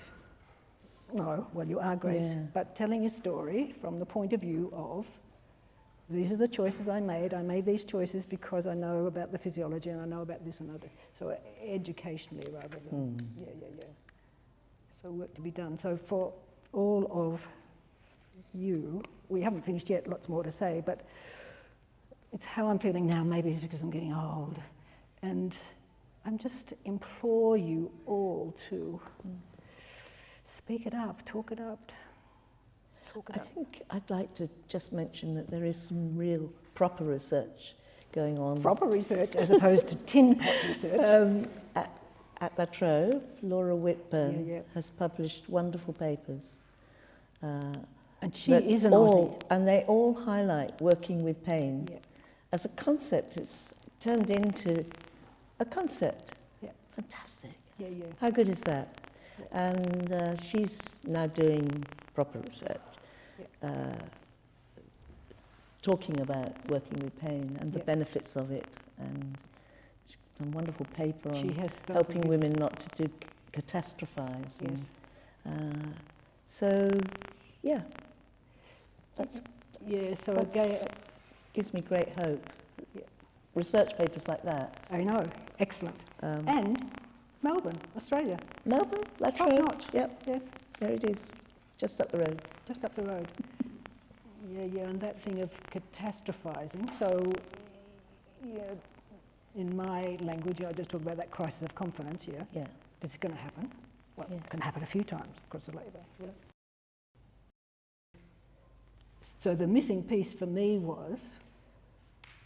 No, well, you are great, but telling your story from the point of view of, these are the choices I made. I made these choices because I know about the physiology and I know about this and other. So educationally rather than, So work to be done. So for all of you, we haven't finished yet, lots more to say, but, it's how I'm feeling now. Maybe it's because I'm getting old. And I'm just implore you all to speak it up, talk it up. I think I'd like to just mention that there is some real proper research going on. Proper research as opposed to tin pot research. At La Trobe, Laura Whitburn has published wonderful papers. And she is an Aussie. And they all highlight working with pain. As a concept, it's turned into a concept. Fantastic. How good is that? And she's now doing proper research, talking about working with pain and the benefits of it. And she's done a wonderful paper on helping women not to do catastrophize. So, yeah, that's gives me great hope. Research papers like that. I know, excellent. And Melbourne, Australia. Melbourne, La Top Trobe. notch. Yep, Yes, there it is, just up the road. just up the road. And that thing of catastrophizing. So, in my language, I just talk about that crisis of confidence. It's going to happen. Well, it can happen a few times across the labour. So the missing piece for me was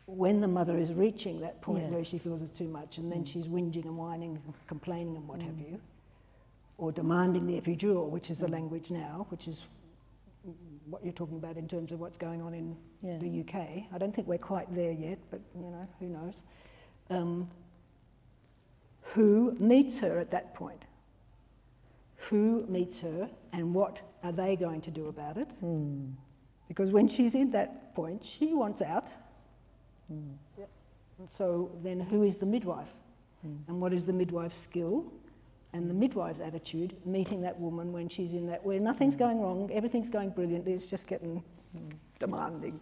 when the mother is reaching that point where she feels it's too much, and then she's whinging and whining and complaining and what have you, or demanding the epidural, which is the language now, which is what you're talking about in terms of what's going on in the UK. I don't think we're quite there yet, but who knows. Who meets her at that point? Who meets her, and what are they going to do about it? Because when she's in that point, she wants out. And so then who is the midwife? And what is the midwife's skill and the midwife's attitude meeting that woman when she's in that, where nothing's going wrong, everything's going brilliantly, it's just getting demanding.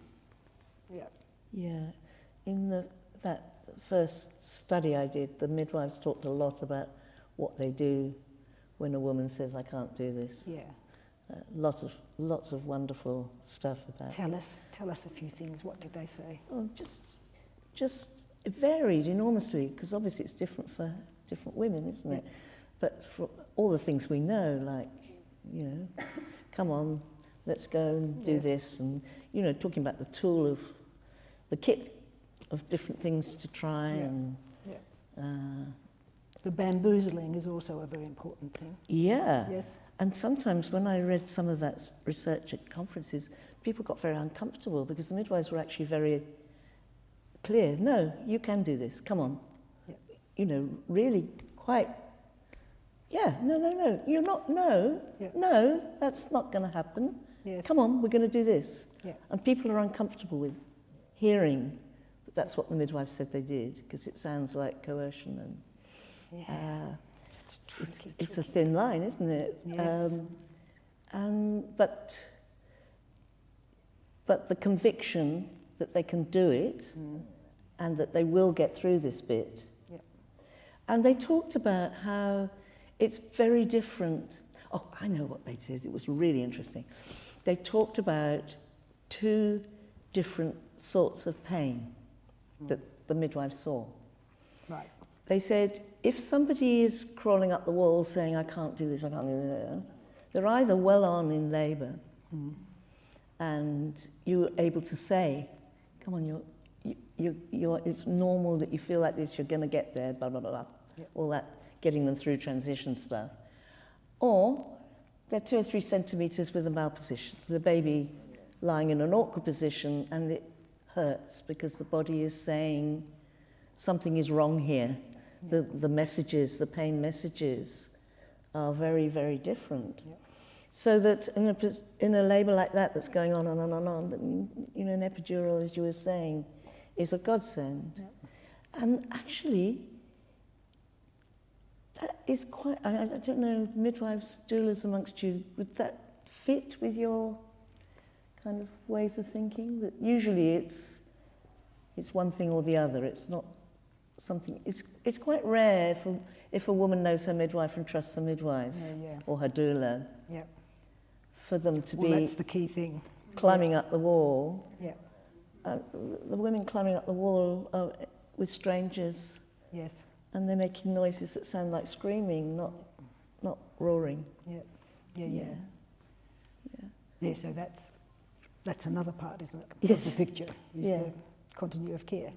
In that first study I did, the midwives talked a lot about what they do when a woman says, I can't do this. Lots of wonderful stuff about it. Tell us a few things. What did they say? Oh, just it varied enormously, because obviously it's different for different women, isn't it? But for all the things we know, like, come on, let's go and do this, and, talking about the tool of the kit of different things to try. And the bamboozling is also a very important thing. Yes. And sometimes when I read some of that research at conferences, people got very uncomfortable because the midwives were actually very clear. No, you can do this. Come on. Really quite, no, you're not, no, that's not going to happen. Come on, we're going to do this. And people are uncomfortable with hearing that that's what the midwife said they did, because it sounds like coercion and it's a thin line, isn't it? Yes. But the conviction that they can do it and that they will get through this bit. And they talked about how it's very different. Oh, I know what they said. It was really interesting. They talked about 2 different sorts of pain that the midwife saw. Right. They said, if somebody is crawling up the wall saying, I can't do this, I can't do that, they're either well on in labour and you're able to say, come on, it's normal that you feel like this, you're going to get there, blah, blah, blah, blah. All that, getting them through transition stuff. Or they're 2 or 3 centimetres with a malposition, the baby lying in an awkward position, and it hurts because the body is saying something is wrong here. The messages, the pain messages are very, very different. So that in a labour like that that's going on and on and on, an epidural, as you were saying, is a godsend. And actually, that is quite, I don't know, midwives, doulas amongst you, would that fit with your kind of ways of thinking? That usually it's one thing or the other, it's not something, it's quite rare if a woman knows her midwife and trusts her midwife or her doula, for them to be that's the key thing. climbing up the wall the women climbing up the wall with strangers, Yes. and they're making noises that sound like screaming, not roaring. Yeah. Yeah. Yeah. Yeah. Yeah. So that's another part, isn't it? Yes. Of the picture. Is Yeah. the continuity of care.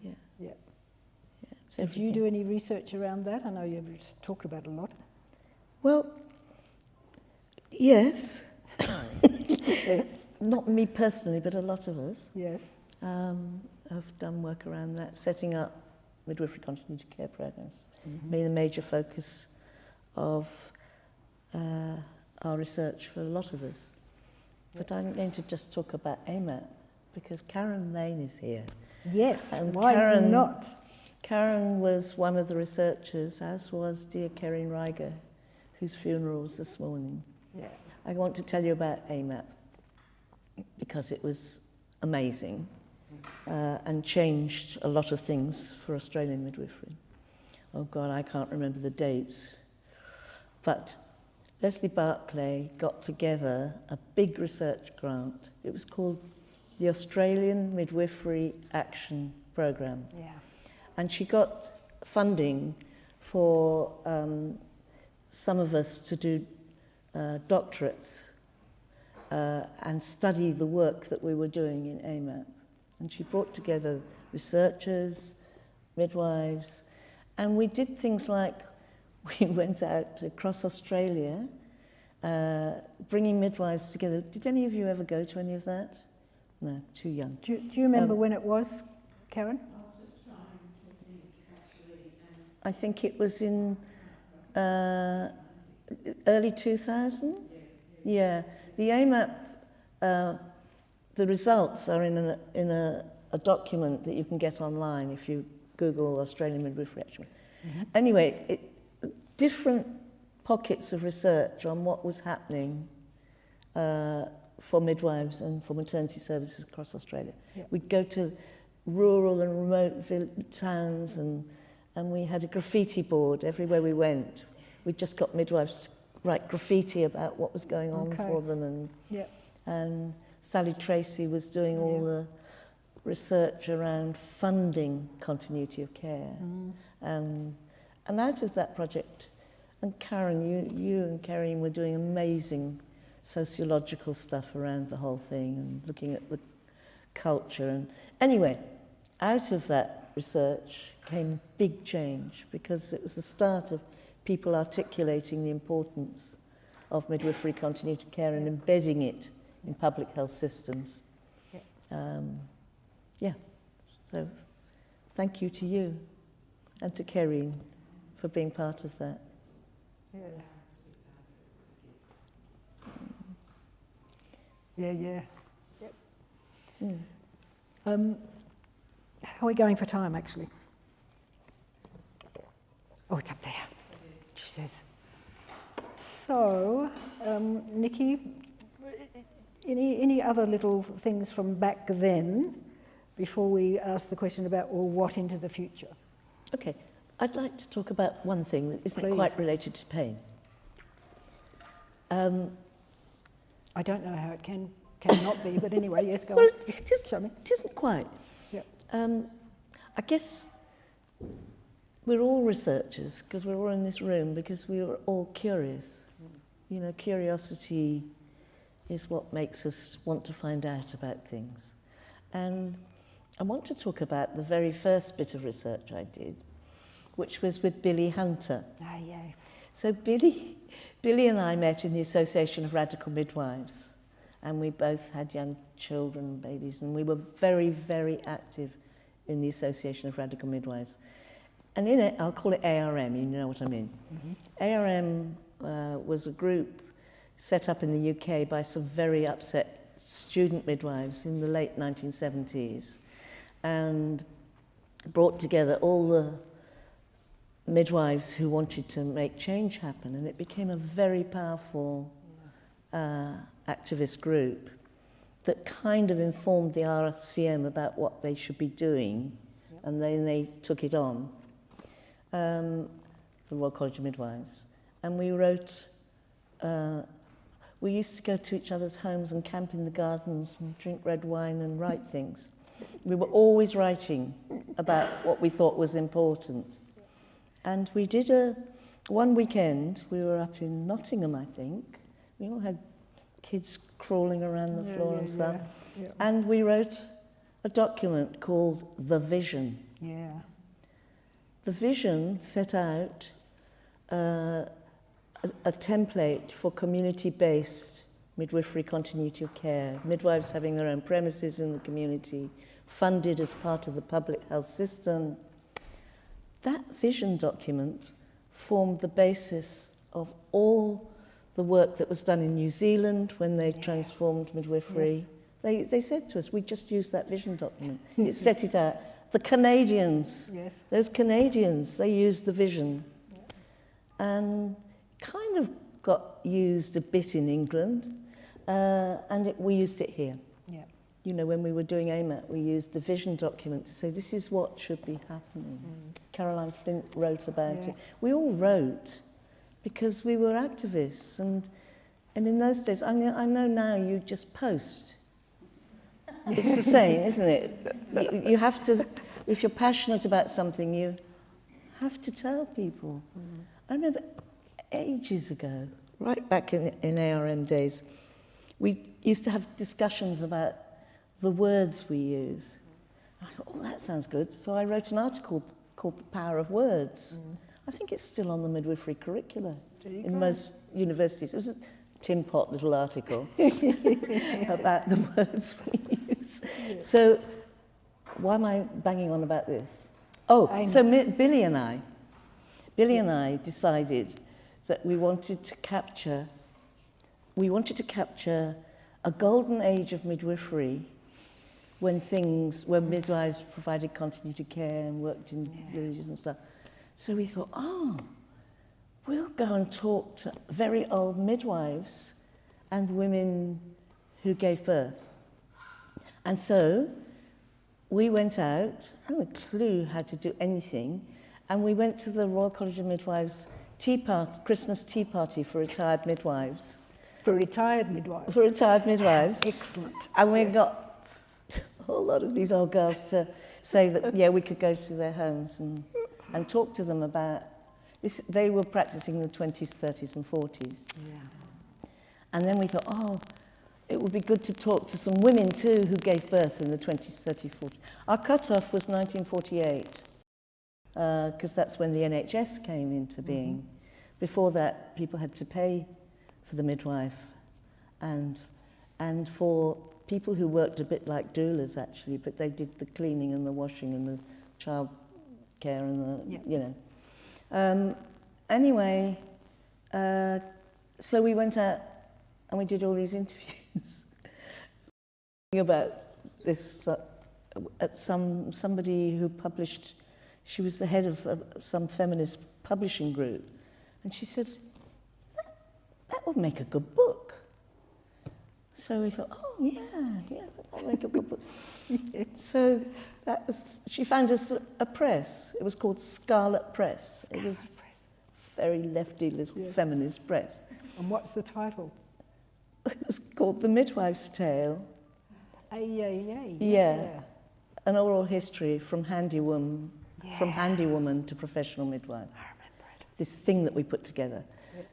Yeah. Yeah. Yeah. It's Did you everything. do any research around that? I know you've talked about it a lot. Well, yes. Yes. Not me personally, but a lot of us Yes. have done work around that, setting up midwifery continuity care programs. Mm-hmm. Been a major focus of our research for a lot of us. But I'm going to just talk about AMAP because Karen Lane is here. Yes. And Why Karen- not? Karen was one of the researchers, as was dear Kerrin Reiger, whose funeral was this morning. Yeah. I want to tell you about AMAP because it was amazing and changed a lot of things for Australian midwifery. Oh God, I can't remember the dates. But Leslie Barclay got together a big research grant. It was called the Australian Midwifery Action Program. Yeah. And she got funding for some of us to do doctorates and study the work that we were doing in AMAP. And she brought together researchers, midwives, and we did things like we went out across Australia bringing midwives together. Did any of you ever go to any of that? No, too young. Do you remember when it was, Karen? I think it was in early 2000. Yeah, the AMAP, the results are in a document that you can get online if you Google Australian Midwifery Action. Mm-hmm. Anyway, different pockets of research on what was happening for midwives and for maternity services across Australia. Yeah. We'd go to rural and remote towns and we had a graffiti board everywhere we went. We just got midwives to write graffiti about what was going on Okay. for them, Yeah. and Sally Tracy was doing all the research around funding continuity of care. And out of that project, and Karen, you and Kerry were doing amazing sociological stuff around the whole thing and looking at the culture. And anyway, out of that research came big change because it was the start of people articulating the importance of midwifery continuity care and embedding it in public health systems. So thank you to you and to Kerry for being part of that. Yeah. Yeah. Yep. How are we going for time, actually? Oh, it's up there. She says. So, Nicky, any other little things from back then before we ask the question about, well, what into the future? Okay, I'd like to talk about one thing that isn't Please. quite related to pain. I don't know how it cannot be, but anyway, yes, go Well, on. it isn't, Show me. it isn't quite. Yep. I guess we're all researchers because we're all in this room because we are all curious. You know, curiosity is what makes us want to find out about things. And I want to talk about the very first bit of research I did, which was with Billy Hunter. Ah, yeah. So Billy and I met in the Association of Radical Midwives, and we both had young children, babies, and we were very, very active in the Association of Radical Midwives. And in it, I'll call it ARM, you know what I mean. ARM was a group set up in the UK by some very upset student midwives in the late 1970s, and brought together all the midwives who wanted to make change happen, and it became a very powerful activist group that kind of informed the RCM about what they should be doing, and then they took it on, the Royal College of Midwives. And we wrote, we used to go to each other's homes and camp in the gardens and drink red wine and write things. We were always writing about what we thought was important. And we did one weekend, we were up in Nottingham, I think. We all had kids crawling around the floor and stuff. Yeah. And we wrote a document called The Vision. Yeah. The Vision set out a template for community-based midwifery continuity of care, midwives having their own premises in the community, funded as part of the public health system. That vision document formed the basis of all the work that was done in New Zealand when they transformed midwifery. Yes. They said to us, we just used that vision document. It set it out. The Canadians, Yes. those Canadians, they used the vision. And kind of got used a bit in England, and we used it here. Yeah. You know, when we were doing AMAT, we used the vision document to say, this is what should be happening. Caroline Flint wrote about it. We all wrote because we were activists. And in those days, I know now you just post. It's the same, isn't it? You have to, if you're passionate about something, you have to tell people. I remember ages ago, right back in ARM days, we used to have discussions about the words we use. And I thought, oh, that sounds good. So I wrote an article called The Power of Words. I think it's still on the midwifery curricula in most universities. It was a tin pot little article about the words we use. So why am I banging on about this? Oh, so Billy and I decided that we wanted to capture a golden age of midwifery when midwives provided continuity care and worked in villages and stuff. So we thought, we'll go and talk to very old midwives and women who gave birth. And so we went out, I hadn't a clue how to do anything, and we went to the Royal College of Midwives Christmas tea party for retired midwives. For retired midwives. For retired midwives. Excellent. And we got a whole lot of these old girls to say that, we could go to their homes and talk to them about this. They were practicing in the 20s, 30s and 40s. Yeah. And then we thought, it would be good to talk to some women too who gave birth in the 20s, 30s, 40s. Our cut-off was 1948, because that's when the NHS came into being. Before that, people had to pay for the midwife and for people who worked a bit like doulas, actually, but they did the cleaning and the washing and the child care and anyway, so we went out and we did all these interviews about this at somebody who published. She was the head of some feminist publishing group, and she said, that would make a good book. So we thought, that would make a good book. So she found us a press. It was called Scarlet Press. It was a very lefty little feminist press. And what's the title? It was called The Midwife's Tale. Yeah. An oral history from handywoman to professional midwife. I remember it. This thing that we put together.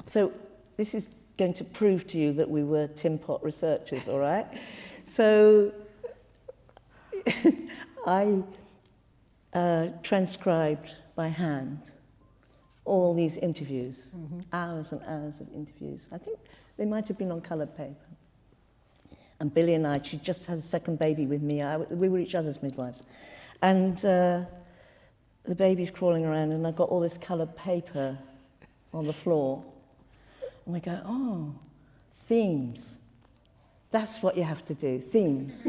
So this is going to prove to you that we were tin pot researchers, all right? So I transcribed by hand all these interviews, hours and hours of interviews. I think they might have been on coloured paper. And Billy and I, she just had a second baby with me. We were each other's midwives. And the baby's crawling around, and I've got all this coloured paper on the floor. And we go, themes. That's what you have to do, themes.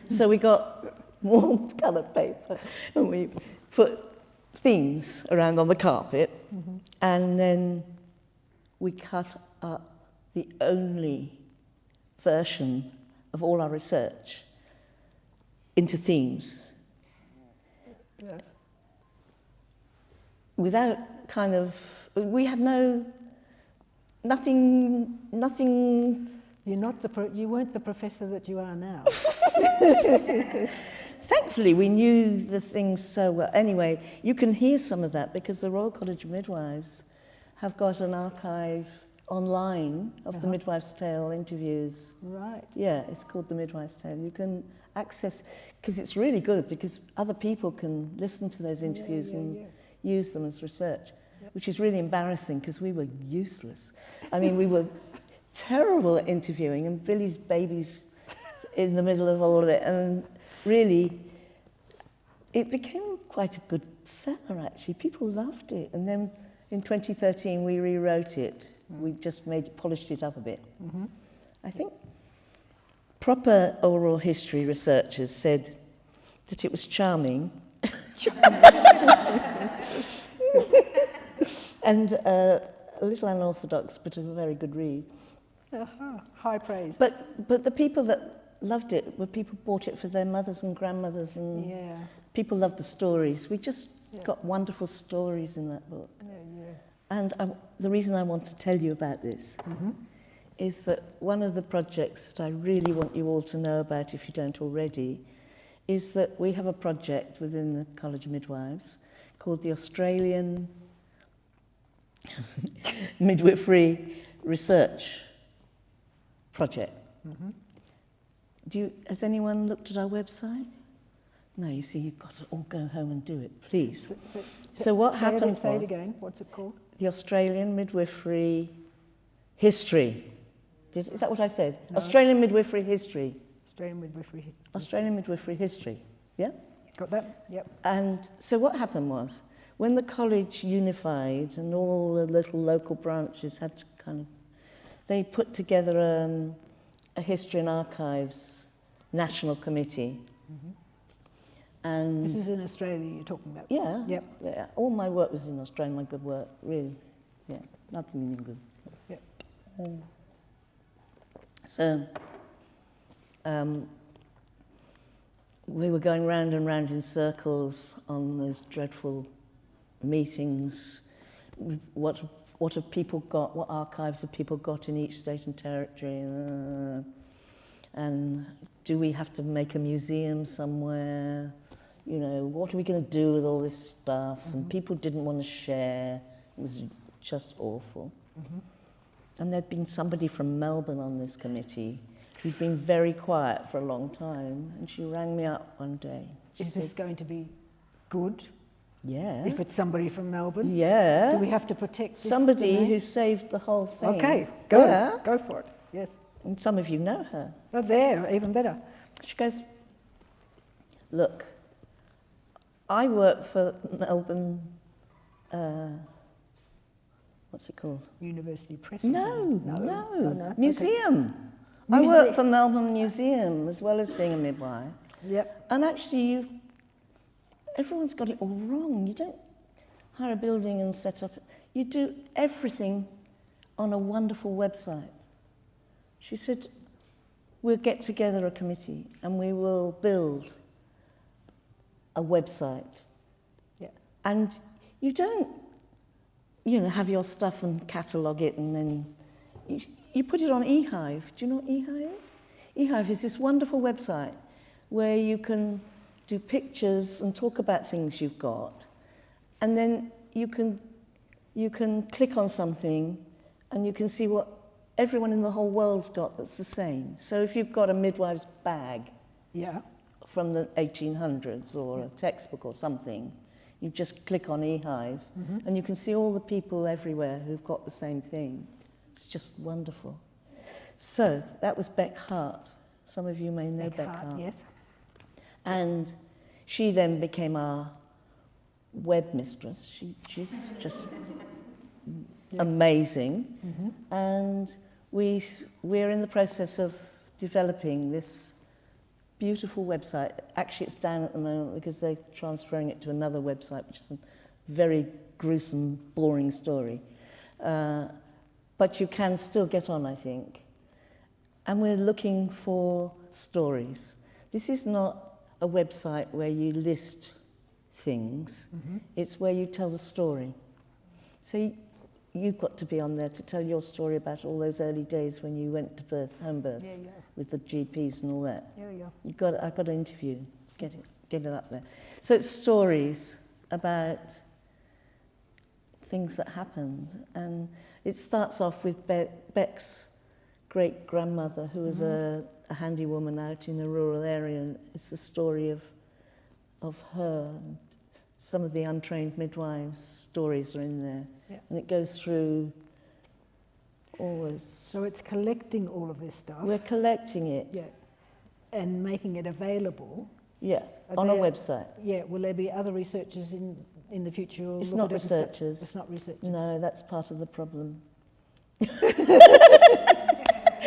So we got more coloured paper, and we put themes around on the carpet, and then we cut up the only version of all our research into themes. Yes. Without we had nothing. You weren't the professor that you are now. hopefully we knew the things so well. Anyway, you can hear some of that because the Royal College of Midwives have got an archive online of the Midwife's Tale interviews. Right. Yeah, it's called The Midwife's Tale. You can access, because it's really good, because other people can listen to those interviews and use them as research, which is really embarrassing because we were useless. I mean, we were terrible at interviewing, and Billy's baby's in the middle of all of it, and really, it became quite a good seller, actually. People loved it, and then in 2013, we rewrote it. We just polished it up a bit. I think proper oral history researchers said that it was charming and a little unorthodox, but a very good read. High praise. But the people that loved it were people who bought it for their mothers and grandmothers, and people loved the stories. We just got wonderful stories in that book. And the reason I want to tell you about this is that one of the projects that I really want you all to know about, if you don't already, is that we have a project within the College of Midwives called the Australian Midwifery Research Project. Has anyone looked at our website? No, you see, you've got to all go home and do it, please. So what happened was... Say it again. What's it called? The Australian Midwifery History. Is that what I said? No. Australian Midwifery History. Australian Midwifery History. Australian Midwifery History, yeah? Got that? Yep. And so what happened was, when the college unified and all the little local branches had to they put together a History and Archives National Committee. And this is in Australia you're talking about? Yeah. Yep. Yeah. All my work was in Australia, my good work, really. Yeah, nothing in England. Yep. We were going round and round in circles on those dreadful meetings with what have people got, what archives have people got in each state and territory, and do we have to make a museum somewhere? You know, what are we going to do with all this stuff? And people didn't want to share. It was just awful. And there'd been somebody from Melbourne on this committee who'd been very quiet for a long time, and she rang me up one day. Is this going to be good? Yeah. If it's somebody from Melbourne? Yeah. Do we have to protect this? Somebody who saved the whole thing. Okay, go for it, yes. And some of you know her. Oh, there, even better. She goes, look, I work for Melbourne, what's it called? University Press? No. Museum. Okay. I work for Melbourne Museum as well as being a midwife. Yep. And actually, everyone's got it all wrong. You don't hire a building and set up. You do everything on a wonderful website. She said, we'll get together a committee and we will build a website. Yeah. And you don't, have your stuff and catalogue it, and then you put it on eHive. Do you know what eHive is? eHive is this wonderful website where you can do pictures and talk about things you've got, and then you can click on something and you can see what everyone in the whole world's got that's the same. So if you've got a midwife's bag from the 1800s or a textbook or something, you just click on eHive and you can see all the people everywhere who've got the same thing. It's just wonderful. So that was Beck Hart. Some of you may know Beck Hart. Yes. And she then became our web mistress. She's just amazing. And we're in the process of developing this beautiful website. Actually, it's down at the moment because they're transferring it to another website, which is a very gruesome, boring story. But you can still get on, I think. And we're looking for stories. This is not a website where you list things. It's where you tell the story. So you've got to be on there to tell your story about all those early days when you went to home births with the GPs and all that. Yeah. I've got to interview, get it. get it up there. So it's stories about things that happened, and it starts off with Beck's great-grandmother, who was a handy woman out in a rural area, and it's the story of her. Some of the untrained midwives' stories are in there, and it goes through all this. So it's collecting all of this stuff. We're collecting it. Yeah. And making it available. Yeah, on a website. Yeah, will there be other researchers in the future? Who It's look not at it and researchers. It's not researchers. No, that's part of the problem.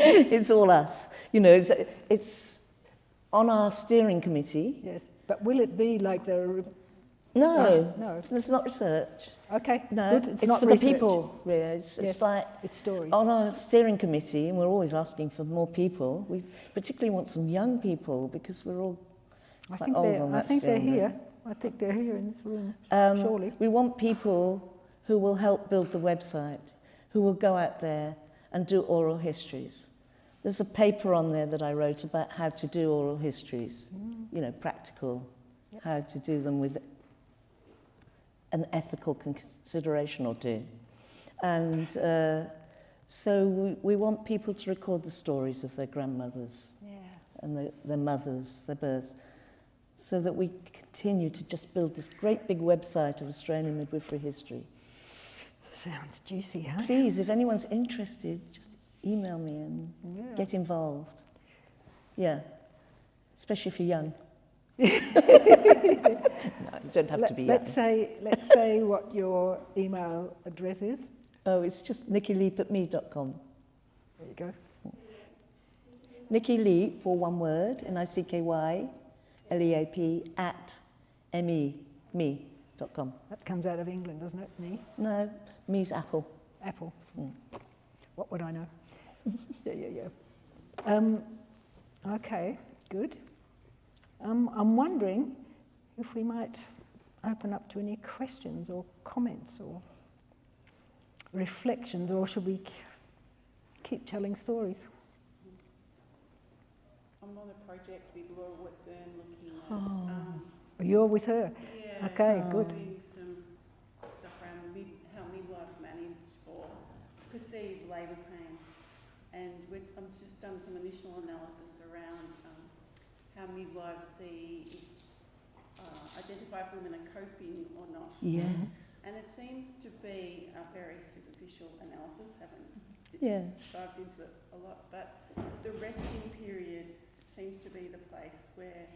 It's all us. You know, it's on our steering committee. Yes, but will it be like the... No, No. it's not research. Okay, No, good. it's not for research. the people. Yeah, it's like It's stories. on our steering committee, and we're always asking for more people. We particularly want some young people because we're all I quite think old they're, on I that think they're steering here. group. I think they're here in this room, surely. We want people who will help build the website, who will go out there and do oral histories. There's a paper on there that I wrote about how to do oral histories, you know, practical, how to do them with an ethical consideration or two. And so we want people to record the stories of their grandmothers and their mothers, their births, so that we continue to just build this great big website of Australian midwifery history. Sounds juicy, huh? Please, if anyone's interested, just email me and get involved. Yeah, especially if you're young. No, you don't have to be young. Let's say what your email address is. Oh, it's just nickyleap@me.com. There you go. Nicky Leap, or one word, NICKYLEAP @me.com. That comes out of England, doesn't it? Me? No, me's Apple. Apple. Mm. What would I know? Yeah. Okay, good. I'm wondering if we might open up to any questions or comments or reflections, or should we keep telling stories? I'm on a project with Laura Whitburn looking at... You're with her? Yeah, Okay, good. doing some stuff around how midwives manage or perceive labour pain. And I've just done some initial analysis around how midwives identify if women are coping or not. Yes. And it seems to be a very superficial analysis, haven't dived into it a lot, but the resting period seems to be the place where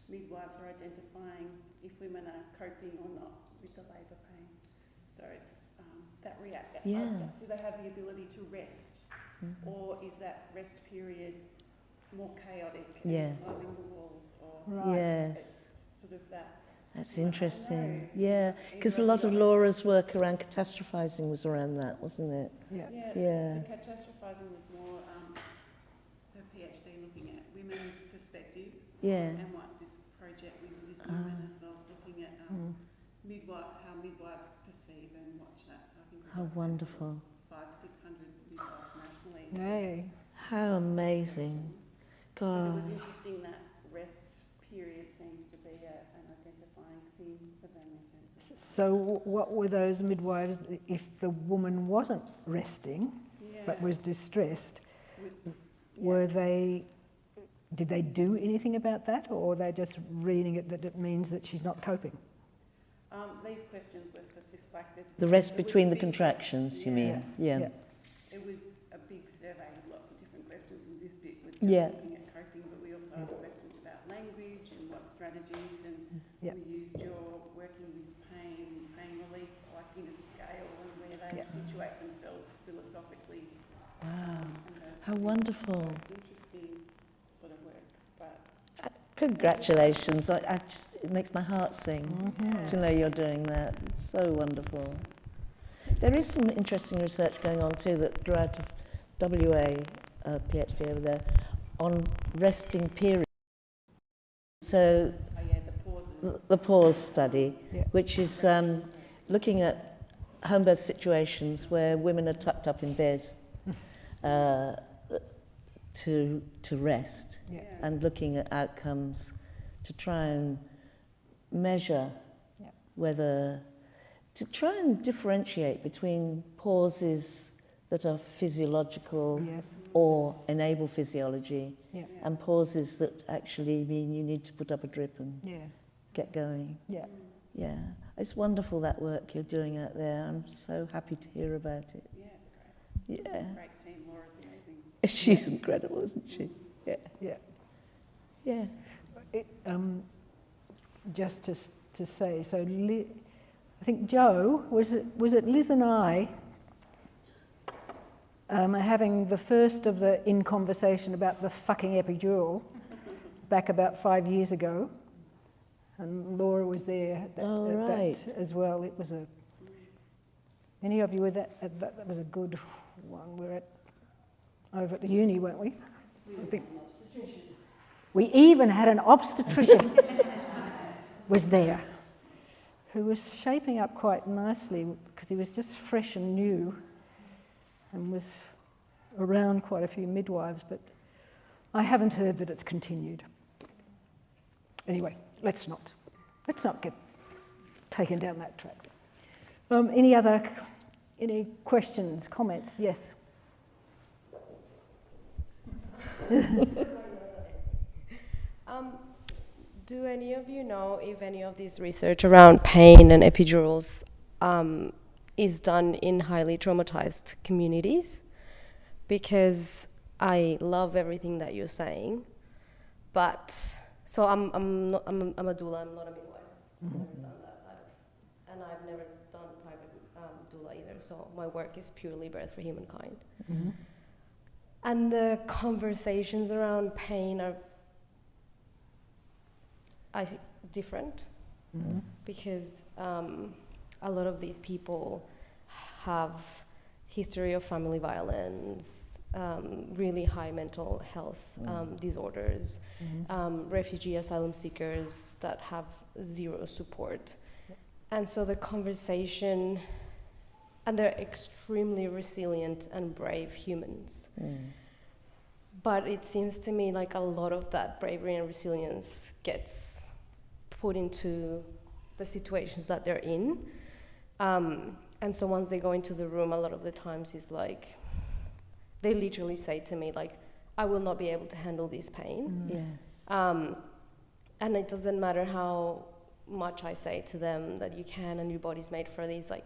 midwives are identifying if women are coping or not with the labour pain. So it's that react. Do they have the ability to rest, or is that rest period more chaotic and closing the walls, or Yes. sort of that? That's interesting. Yeah, because a lot of Laura's work around catastrophizing was around that, wasn't it? Yeah. Yeah. The catastrophizing was more her PhD looking at women's perspectives. Yeah. And what this project with this woman as well, looking at how midwives perceive and watch that. So I think we've How got wonderful. 500-600 midwives nationally. Hey. How amazing. But it God. was interesting that rest period seems to be an identifying thing for them in terms of... So what were those midwives, if the woman wasn't resting, but was distressed, did they do anything about that, or were they just reading it that it means that she's not coping? These questions were specific, like The rest between the contractions, you mean? Yeah. It was a big survey with lots of different questions, and this bit was just looking at coping, but we also asked questions about language and what strategies, and we used your working with pain relief, like in a scale, and where they situate themselves philosophically. Wow. How wonderful. Interesting sort of work, but... Congratulations. It makes my heart sing to know you're doing that. It's so wonderful. There is some interesting research going on too that grew out of WA, PhD over there, on resting periods. So the pause study, which is looking at home birth situations where women are tucked up in bed to rest, and looking at outcomes to try and measure Yeah. whether, to try and differentiate between pauses that are physiological Yes. or enable physiology Yeah. and pauses that actually mean you need to put up a drip and Yeah. get going. Yeah. Yeah, it's wonderful that work you're doing out there. I'm so happy to hear about it. Yeah, it's great. Yeah. Great team. Laura's amazing. She's incredible, isn't she? Yeah. Yeah. Yeah. Just to say, so I think Joe, was it Liz and I having the first of the in conversation about the fucking epidural back about 5 years ago, and Laura was there at that as well. It was any of you were that? That was a good one. We're over at the uni, weren't we? I think we even had an obstetrician was there, who was shaping up quite nicely because he was just fresh and new and was around quite a few midwives, but I haven't heard that it's continued. Anyway, let's not get taken down that track. Any questions, comments? Yes. Do any of you know if any of this research around pain and epidurals is done in highly traumatized communities? Because I love everything that you're saying, but so I'm a doula. I'm not a midwife. I've never done that side of, and I've never done private doula either. So my work is purely birth for humankind. Mm-hmm. And the conversations around pain are, I think, different, because a lot of these people have history of family violence, really high mental health disorders, refugee asylum seekers that have zero support. And so the conversation, and they're extremely resilient and brave humans. But it seems to me like a lot of that bravery and resilience gets put into the situations that they're in. And so once they go into the room, a lot of the times it's like, they literally say to me, like, I will not be able to handle this pain. Yes. And it doesn't matter how much I say to them that you can and your body's made for these, like,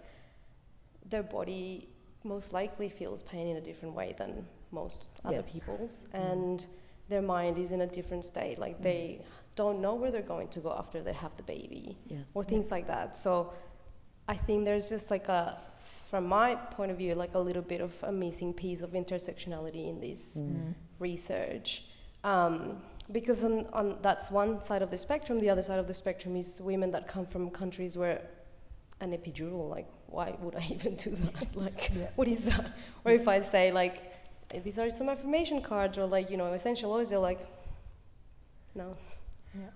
their body most likely feels pain in a different way than most other people's. And their mind is in a different state. Like, they don't know where they're going to go after they have the baby, or things like that. So I think there's just like from my point of view, like a little bit of a missing piece of intersectionality in this research. Because on that's one side of the spectrum. The other side of the spectrum is women that come from countries where an epidural, like, why would I even do that? Like, what is that? Or if I say, like, these are some affirmation cards, or like, essential oils, they're like, no,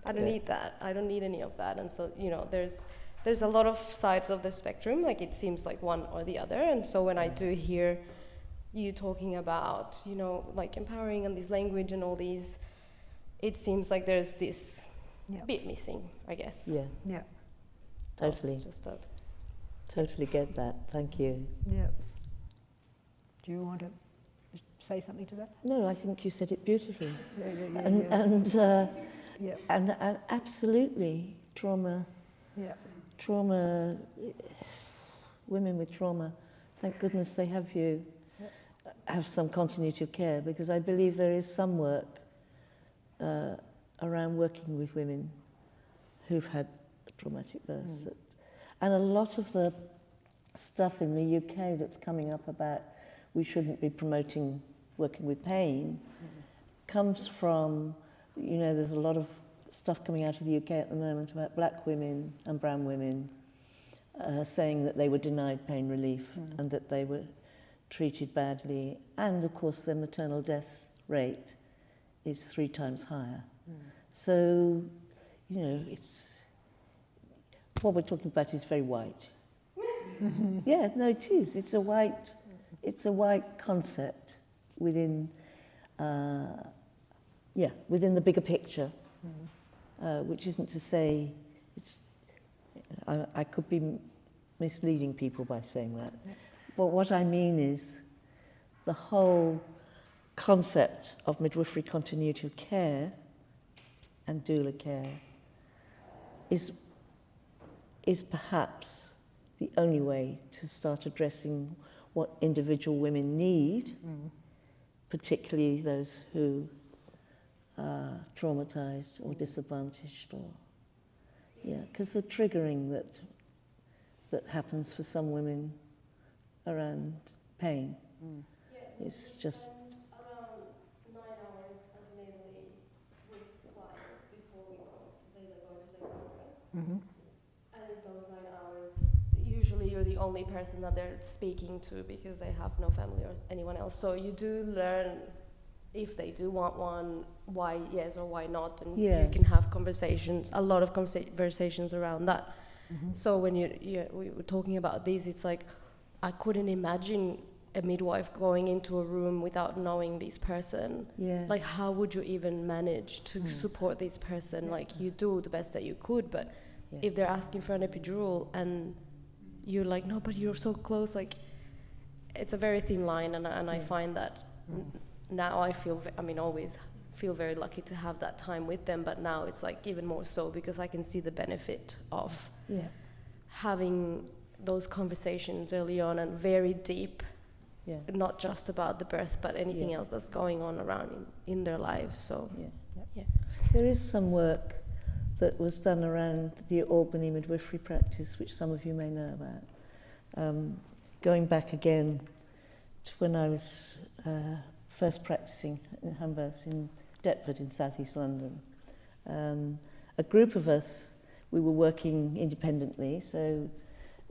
I don't need that. I don't need any of that. And so, there's a lot of sides of the spectrum. Like, it seems like one or the other. And so when I do hear you talking about, like empowering and this language and all these, it seems like there's this bit missing, I guess. Yeah. Totally. Totally get that. Thank you. Yeah. Do you want to say something to that? No, I think you said it beautifully. Yeah. And absolutely, trauma, women with trauma, thank goodness they have you, have some continuity of care, because I believe there is some work around working with women who've had traumatic births. And a lot of the stuff in the UK that's coming up about we shouldn't be promoting working with pain comes from, there's a lot of stuff coming out of the UK at the moment about black women and brown women saying that they were denied pain relief and that they were treated badly. And of course their maternal death rate is 3 times higher. So, it's, what we're talking about is very white. Yeah, no, it is. It's a white concept within, within the bigger picture, which isn't to say It's, I could be misleading people by saying that. But what I mean is the whole concept of midwifery continuity of care and doula care is perhaps the only way to start addressing what individual women need, particularly those who are traumatized or disadvantaged, or because the triggering that happens for some women around pain is just around 9 hours antenatally with clients before we go to labor. And in those 9 hours, usually you're the only person that they're speaking to because they have no family or anyone else. So you do learn if they do want one, why yes or why not, and you can have conversations, a lot of conversations around that. So when we were talking about this, it's like I couldn't imagine a midwife going into a room without knowing this person. Like, how would you even manage to support this person? Like, you do the best that you could, but if they're asking for an epidural and you're like, no, but you're so close, like, it's a very thin line, and I find that now I feel, always feel very lucky to have that time with them, but now it's like even more so because I can see the benefit of having those conversations early on and very deep, not just about the birth, but anything else that's going on around in their lives. So there is some work that was done around the Albany midwifery practice, which some of you may know about. Going back again to when I was first practicing in home births in Deptford in southeast London. A group of us, we were working independently, so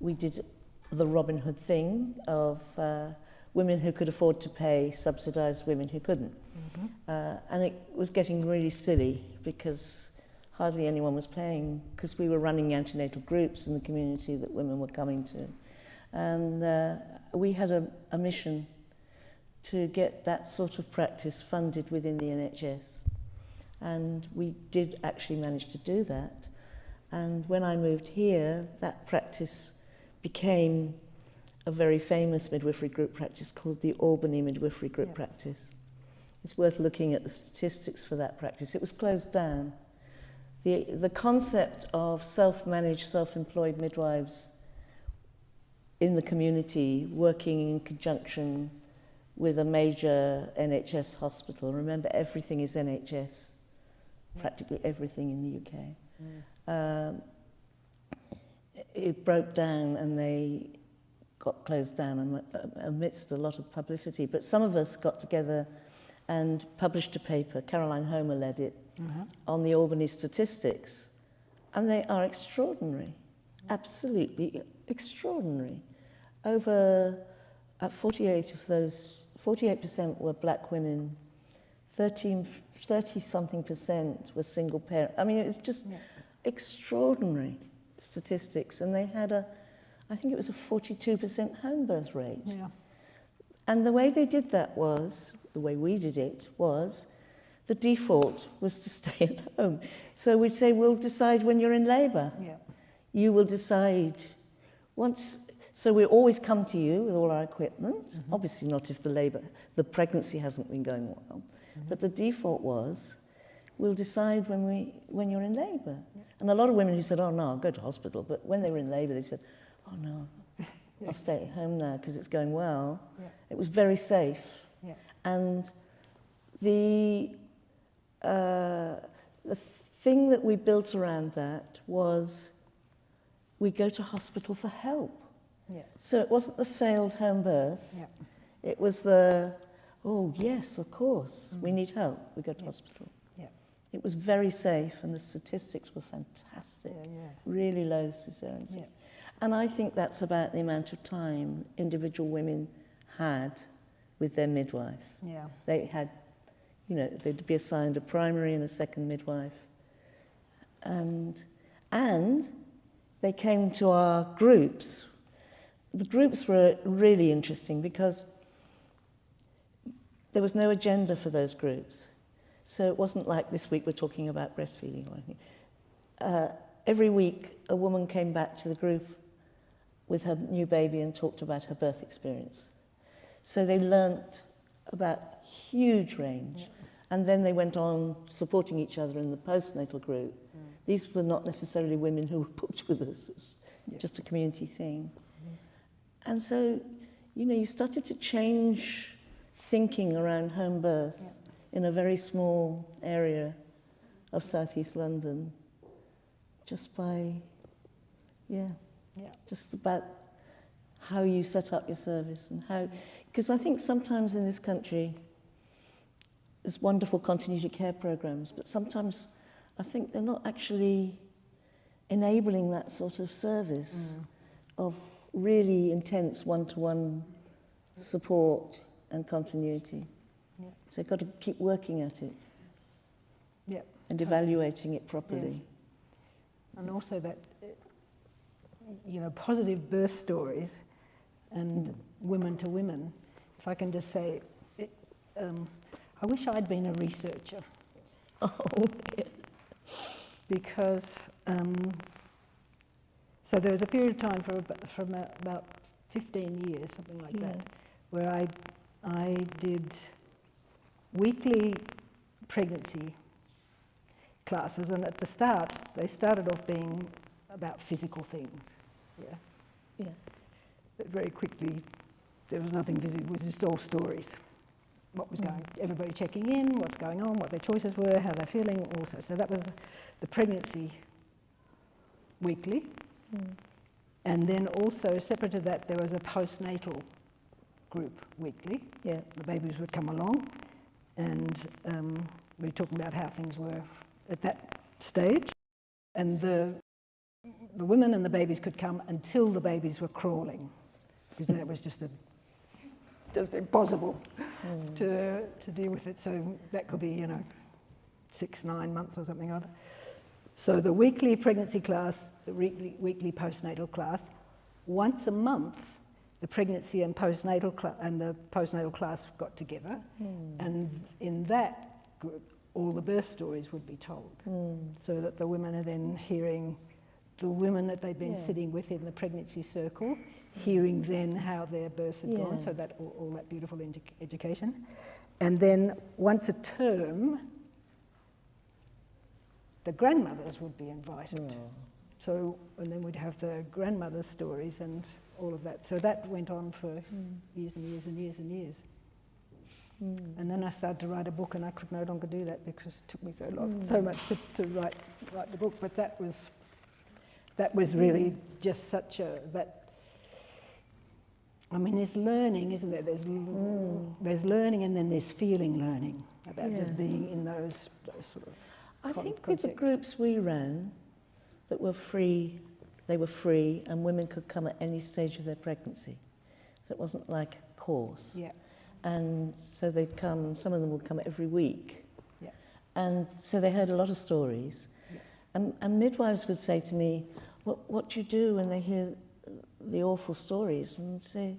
we did the Robin Hood thing of women who could afford to pay subsidised women who couldn't. And it was getting really silly because hardly anyone was paying, because we were running antenatal groups in the community that women were coming to. And we had a mission to get that sort of practice funded within the NHS. And we did actually manage to do that. And when I moved here, that practice became a very famous midwifery group practice called the Albany Midwifery Group Practice. It's worth looking at the statistics for that practice. It was closed down. The concept of self-managed, self-employed midwives in the community working in conjunction with a major NHS hospital. Remember, everything is NHS, practically everything in the UK. It broke down and they got closed down amidst a lot of publicity. But some of us got together and published a paper, Caroline Homer led it, on the Albany statistics. And they are extraordinary, absolutely extraordinary. Over 48% were black women, 30-something% were single parent. I mean, it was just extraordinary statistics. And they had I think it was a 42% home birth rate. And the way they did that was, the way we did it was, the default was to stay at home. So we'd say, we'll decide when you're in labour. You will decide once. So we always come to you with all our equipment. Obviously not if the pregnancy hasn't been going well. But the default was, we'll decide when you're in labour. And a lot of women who said, oh no, I'll go to hospital. But when they were in labour, they said, oh no, I'll stay at home now because it's going well. It was very safe. And the thing that we built around that was we go to hospital for help. So it wasn't the failed home birth. It was oh yes, of course, we need help. We go to hospital. It was very safe, and the statistics were fantastic. Really low cesarean. And I think that's about the amount of time individual women had with their midwife. They had, they'd be assigned a primary and a second midwife. And they came to our groups. The groups were really interesting because there was no agenda for those groups. So it wasn't like this week we're talking about breastfeeding or anything. every week a woman came back to the group with her new baby and talked about her birth experience. So they learnt about huge range. And then they went on supporting each other in the postnatal group. These were not necessarily women who were booked with us. It was just a community thing. And so, you know, you started to change thinking around home birth in a very small area of southeast London, just by, just about how you set up your service and how, because I think sometimes in this country, there's wonderful continuity care programs, but sometimes I think they're not actually enabling that sort of service of really intense one-to-one support and continuity. So you've got to keep working at it and evaluating it properly. And also that, you know, positive birth stories and women to women. If I can just say, I wish I'd been a researcher. Because, so there was a period of time from about 15 years, something like that, where I did weekly pregnancy classes, and at the start, they started off being about physical things, But very quickly, there was nothing physical, it was just all stories. What was going, everybody checking in, what's going on, what their choices were, how they're feeling also. So that was the pregnancy weekly. And then also, separate to that, there was a postnatal group weekly. The babies would come along, and we were talking about how things were at that stage. And the women and the babies could come until the babies were crawling, because then it was just impossible to deal with it. So that could be, you know, 6-9 months or something or other. So the weekly pregnancy class, the weekly postnatal class, once a month, the pregnancy and the postnatal class got together, and in that group, all the birth stories would be told, so that the women are then hearing the women that they've been sitting with in the pregnancy circle, hearing then how their births had gone, so that all that beautiful education. And then once a term, the grandmothers would be invited. So, and then we'd have the grandmother's stories and all of that. So that went on for years and years and years and years. And then I started to write a book, and I could no longer do that because it took me so much to write the book. But that was really just such a, I mean, there's learning, isn't there? There's learning, and then there's feeling learning about just being in those sort of I think with the groups we ran that were free, they were free, and women could come at any stage of their pregnancy. So it wasn't like a course. And so they'd come, and some of them would come every week. And so they heard a lot of stories. And midwives would say to me, what do you do when they hear the awful stories? And say,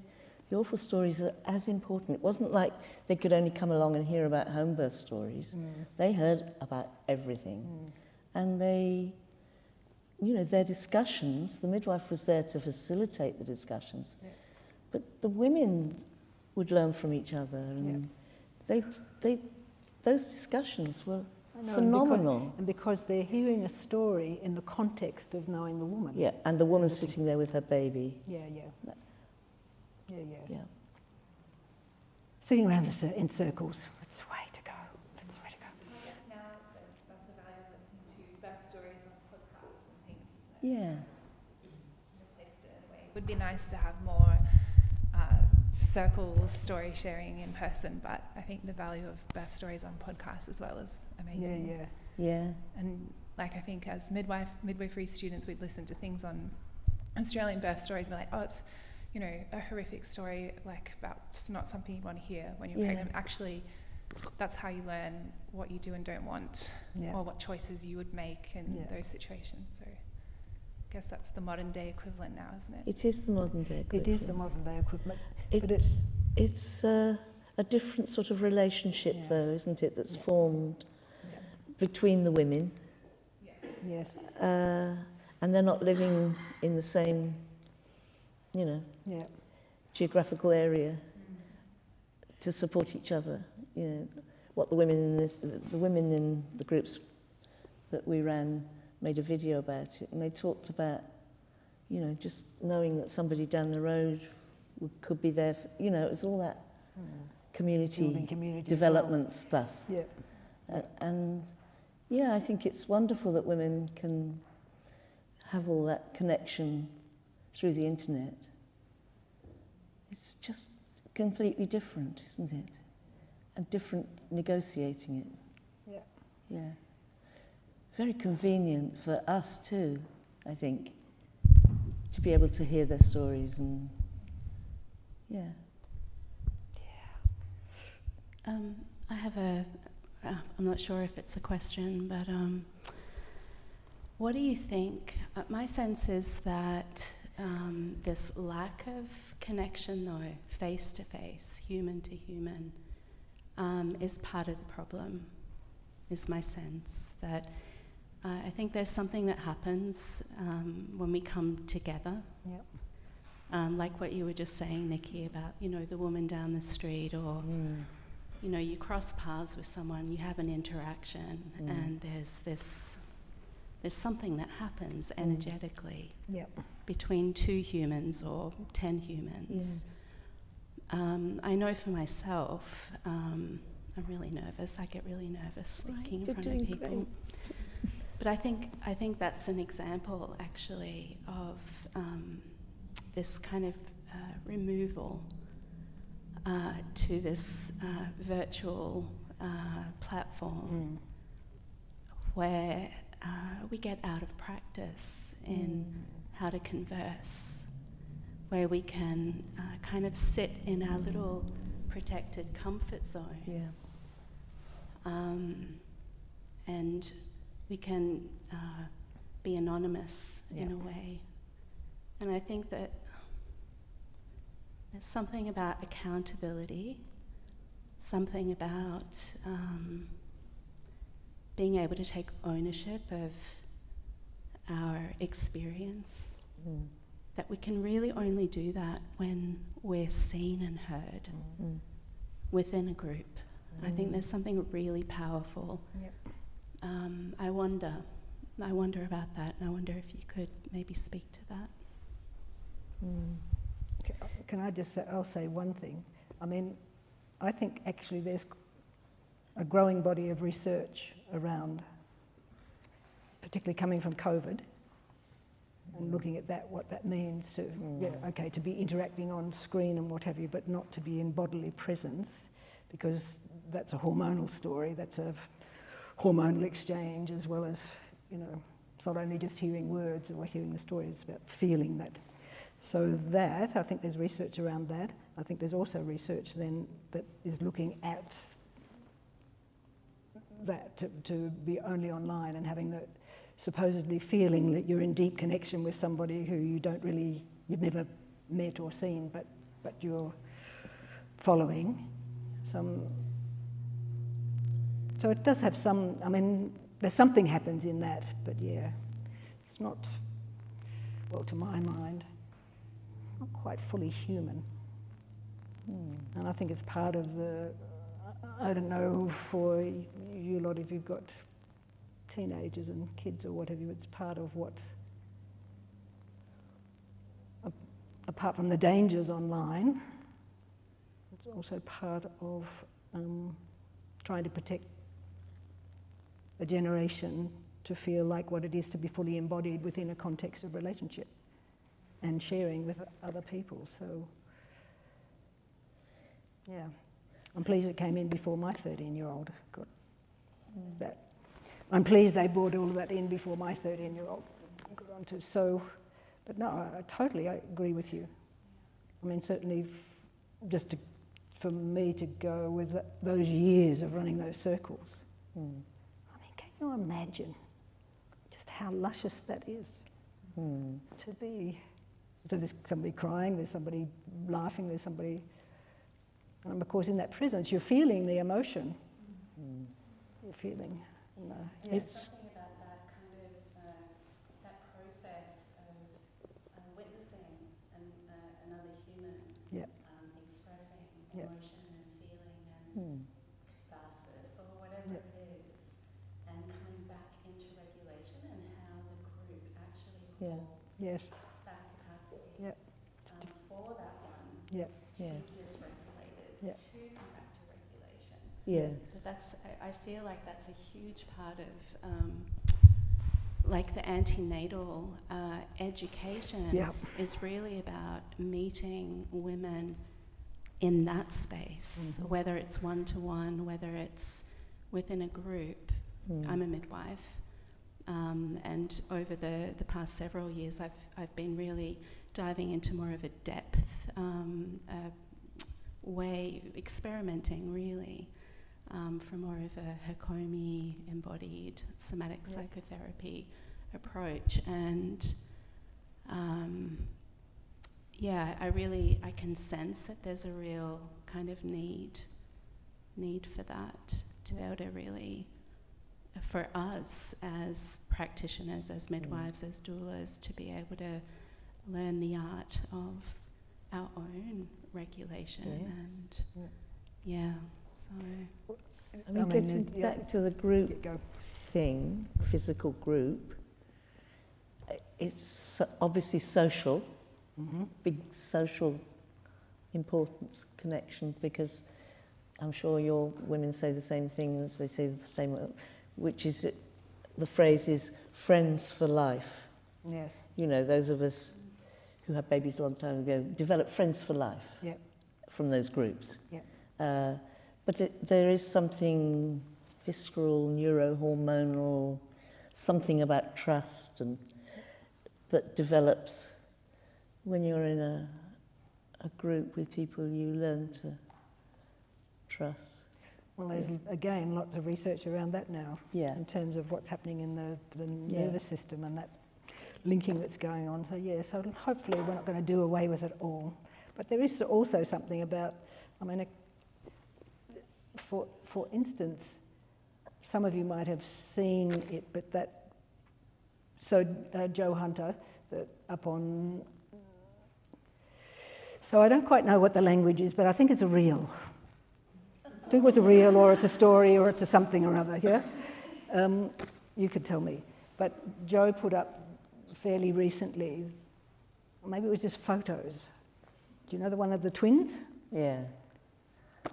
the awful stories are as important. It wasn't like they could only come along and hear about home birth stories. They heard about everything. And they, you know, their discussions, the midwife was there to facilitate the discussions. But the women would learn from each other. And those discussions were phenomenal. And because they're hearing a story in the context of knowing the woman. And the woman sitting there with her baby. Sitting around in circles. It's the way to go. It's the way to go. I guess now that's a value of listening to birth stories on podcasts and things, isn't it? Replaced it in a way. It would be nice to have more circle story sharing in person, but I think the value of birth stories on podcasts as well is amazing. And like, I think as midwifery students, we'd listen to things on Australian birth stories and be like, oh, it's, you know, a horrific story, like about, it's not something you want to hear when you're pregnant. Actually, that's how you learn what you do and don't want, or what choices you would make in those situations. So I guess that's the modern day equivalent now, isn't it? It is the modern day equivalent. It is the modern day equivalent. It's a different sort of relationship, though, isn't it, that's formed between the women. and they're not living in the same, you know, Yeah. geographical area to support each other. You know, what the women in the groups that we ran made a video about it, and they talked about, you know, just knowing that somebody down the road could be there. You know, it was all that community development stuff. Yeah. And yeah, I think it's wonderful that women can have all that connection through the internet. It's just completely different, isn't it? And different negotiating it. Yeah. Yeah. Very convenient for us too, I think, to be able to hear their stories and yeah. I have I'm not sure if it's a question, but what do you think? My sense is that this lack of connection, though, face to face, human to human, is part of the problem, is my sense. That I think there's something that happens when we come together. Yeah. Like what you were just saying, Nicky, about, you know, the woman down the street, or you know, you cross paths with someone, you have an interaction, and there's something that happens energetically between two humans or 10 humans. I know for myself, I'm really nervous. I get really nervous speaking in front of people. Great. But I think that's an example, actually, of this kind of removal to this virtual platform where we get out of practice in how to converse, where we can kind of sit in our little protected comfort zone. And we can be anonymous in a way. And I think that there's something about accountability, something about being able to take ownership of our experience, that we can really only do that when we're seen and heard within a group. I think there's something really powerful. I wonder about that, and I wonder if you could maybe speak to that. Can I just say, I'll say one thing. I mean, I think actually there's a growing body of research around, particularly coming from COVID, and looking at that, what that means to, to be interacting on screen and what have you, but not to be in bodily presence, because that's a hormonal story, that's a hormonal exchange, as well as, you know, it's not only just hearing words or hearing the story, it's about feeling that. So that, I think there's research around that. I think there's also research then that is looking at that, to be only online and having the supposedly feeling that you're in deep connection with somebody who you don't really, you've never met or seen, but you're following some. So it does have some, I mean, there's something happens in that, but yeah, it's not, well, to my mind, not quite fully human. And I think it's part of the, I don't know, for you lot, if you've got teenagers and kids or whatever, it's part of what, apart from the dangers online, it's also part of trying to protect a generation to feel like what it is to be fully embodied within a context of relationship and sharing with other people. So, yeah, I'm pleased it came in before my 13-year-old got that. I'm pleased they brought all of that in before my 13-year-old got onto. So, but no, I totally agree with you. I mean, certainly, for me to go with those years of running those circles. I mean, can you imagine just how luscious that is to be? So there's somebody crying, there's somebody laughing, there's somebody, and of course in that presence you're feeling the emotion. You're feeling. It's something about that kind of that process Yes. that capacity Yep. for that one Yep. to Yes. be dysregulated, Yep. to come back to regulation. Yes. So that's, I feel like that's a huge part of like the antenatal education Yeah. is really about meeting women in that space, whether it's one-to-one, whether it's within a group. I'm a midwife, and over the past several years I've been really diving into more of a depth way, experimenting really, from more of a Hakomi embodied somatic psychotherapy approach, and I can sense that there's a real kind of need for that, to be able to really, for us as practitioners, as midwives, as doulas, to be able to learn the art of our own regulation. And so I mean, getting back to the group thing, physical group, it's obviously social, big social importance, connection, because I'm sure your women say the same thing as they say the same, which is, the phrase is friends for life. Yes. You know, those of us who had babies a long time ago develop friends for life from those groups. But there is something visceral, neurohormonal, something about trust and that develops when you're in a group with people you learn to trust. Well, there's, again, lots of research around that now, in terms of what's happening in the nervous system and that linking that's going on. So, so hopefully we're not going to do away with it all. But there is also something about, I mean, for instance, some of you might have seen it, but that, so Joe Hunter, up on, so I don't quite know what the language is, but I think it's a reel. I think it was a reel, or it's a story, or it's a something or other, you could tell me. But Joe put up fairly recently, maybe it was just photos. Do you know the one of the twins? Yeah.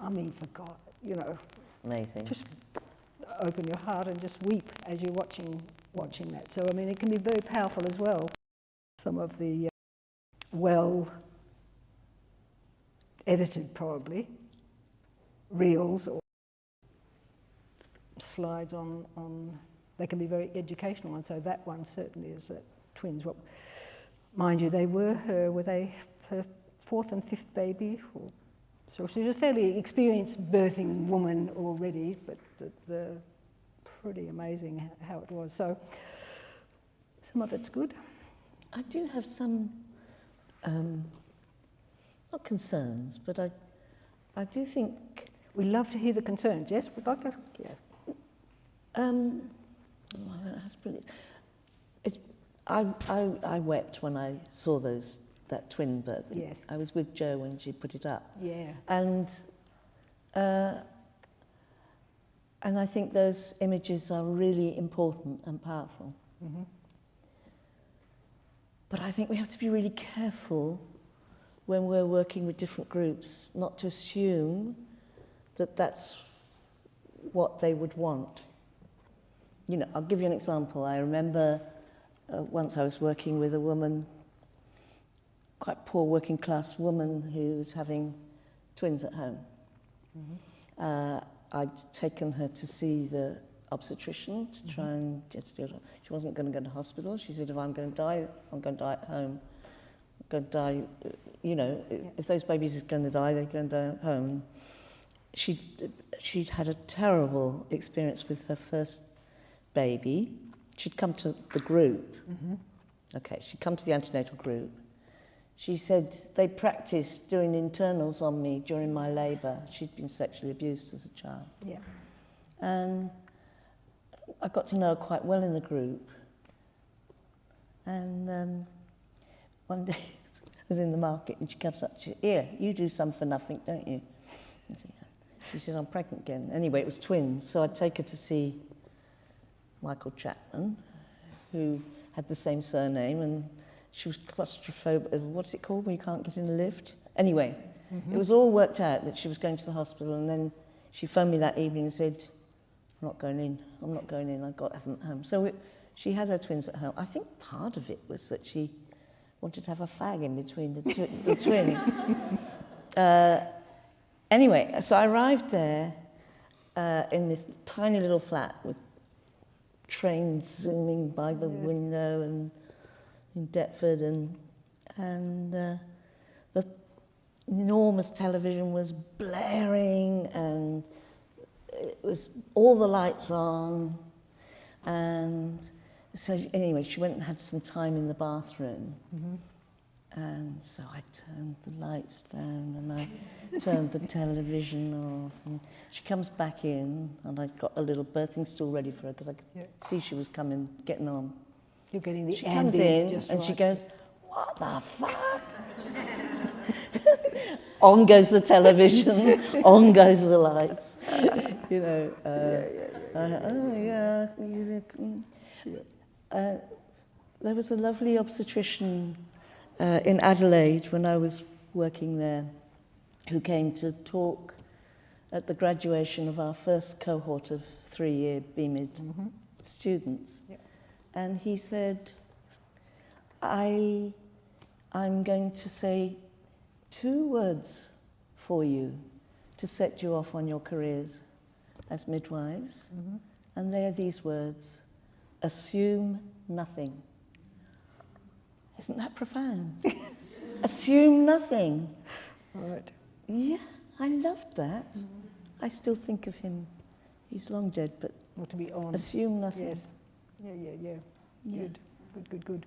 I mean, for God, you know. Amazing. Just open your heart and just weep as you're watching that. So, I mean, it can be very powerful as well. Some of the well-edited, probably, reels or slides on, they can be very educational, and so that one certainly is that twins. What, mind you, they were her fourth and fifth baby. So she's a fairly experienced birthing woman already, but the pretty amazing how it was. So some of it's good. I do have some, not concerns, but I do think... We love to hear the concerns, yes? We'd like to... Yeah. I don't know how to put it. I wept when I saw that twin birth. Yes. I was with Jo when she put it up. Yeah. And I think those images are really important and powerful. But I think we have to be really careful when we're working with different groups, not to assume that that's what they would want. You know, I'll give you an example. I remember once I was working with a woman, quite poor working class woman who was having twins at home. I'd taken her to see the obstetrician to try and get to do it. She wasn't going to go to hospital. She said, if I'm going to die, I'm going to die at home. I'm going to die, you know, if those babies are going to die, they're going to die at home. She'd had a terrible experience with her first baby. She'd come to the group. Okay, she'd come to the antenatal group. She said they practiced doing internals on me during my labour. She'd been sexually abused as a child. Yeah. And I got to know her quite well in the group. And one day I was in the market and she comes up, she said, "Here, you do some for nothing, don't you?" I said, "Yeah." She said, "I'm pregnant again." Anyway, it was twins, so I'd take her to see Michael Chapman, who had the same surname, and she was claustrophobic. What's it called when you can't get in a lift? Anyway, it was all worked out that she was going to the hospital, and then she phoned me that evening and said, I'm not going in, I've got to have them at home. So she had her twins at home. I think part of it was that she wanted to have a fag in between the twins. Anyway, so I arrived there in this tiny little flat with trains zooming by the window and in Deptford, and the enormous television was blaring, and it was all the lights on, and so anyway, she went and had some time in the bathroom, and so I turned the lights down and I turned the television off, and she comes back in, and I'd got a little birthing stool ready for her because I could see she was getting on. You're getting the She comes in and she goes, what the fuck? On goes the television, on goes the lights. You know, there was a lovely obstetrician in Adelaide when I was working there who came to talk at the graduation of our first cohort of 3-year BMID students. Yep. And he said, I'm going to say 2 words for you to set you off on your careers as midwives. And they are these words: assume nothing. Isn't that profound? Assume nothing. Right. Yeah, I loved that. I still think of him. He's long dead, but Or to be on. assume nothing. Yes. Yeah. Good.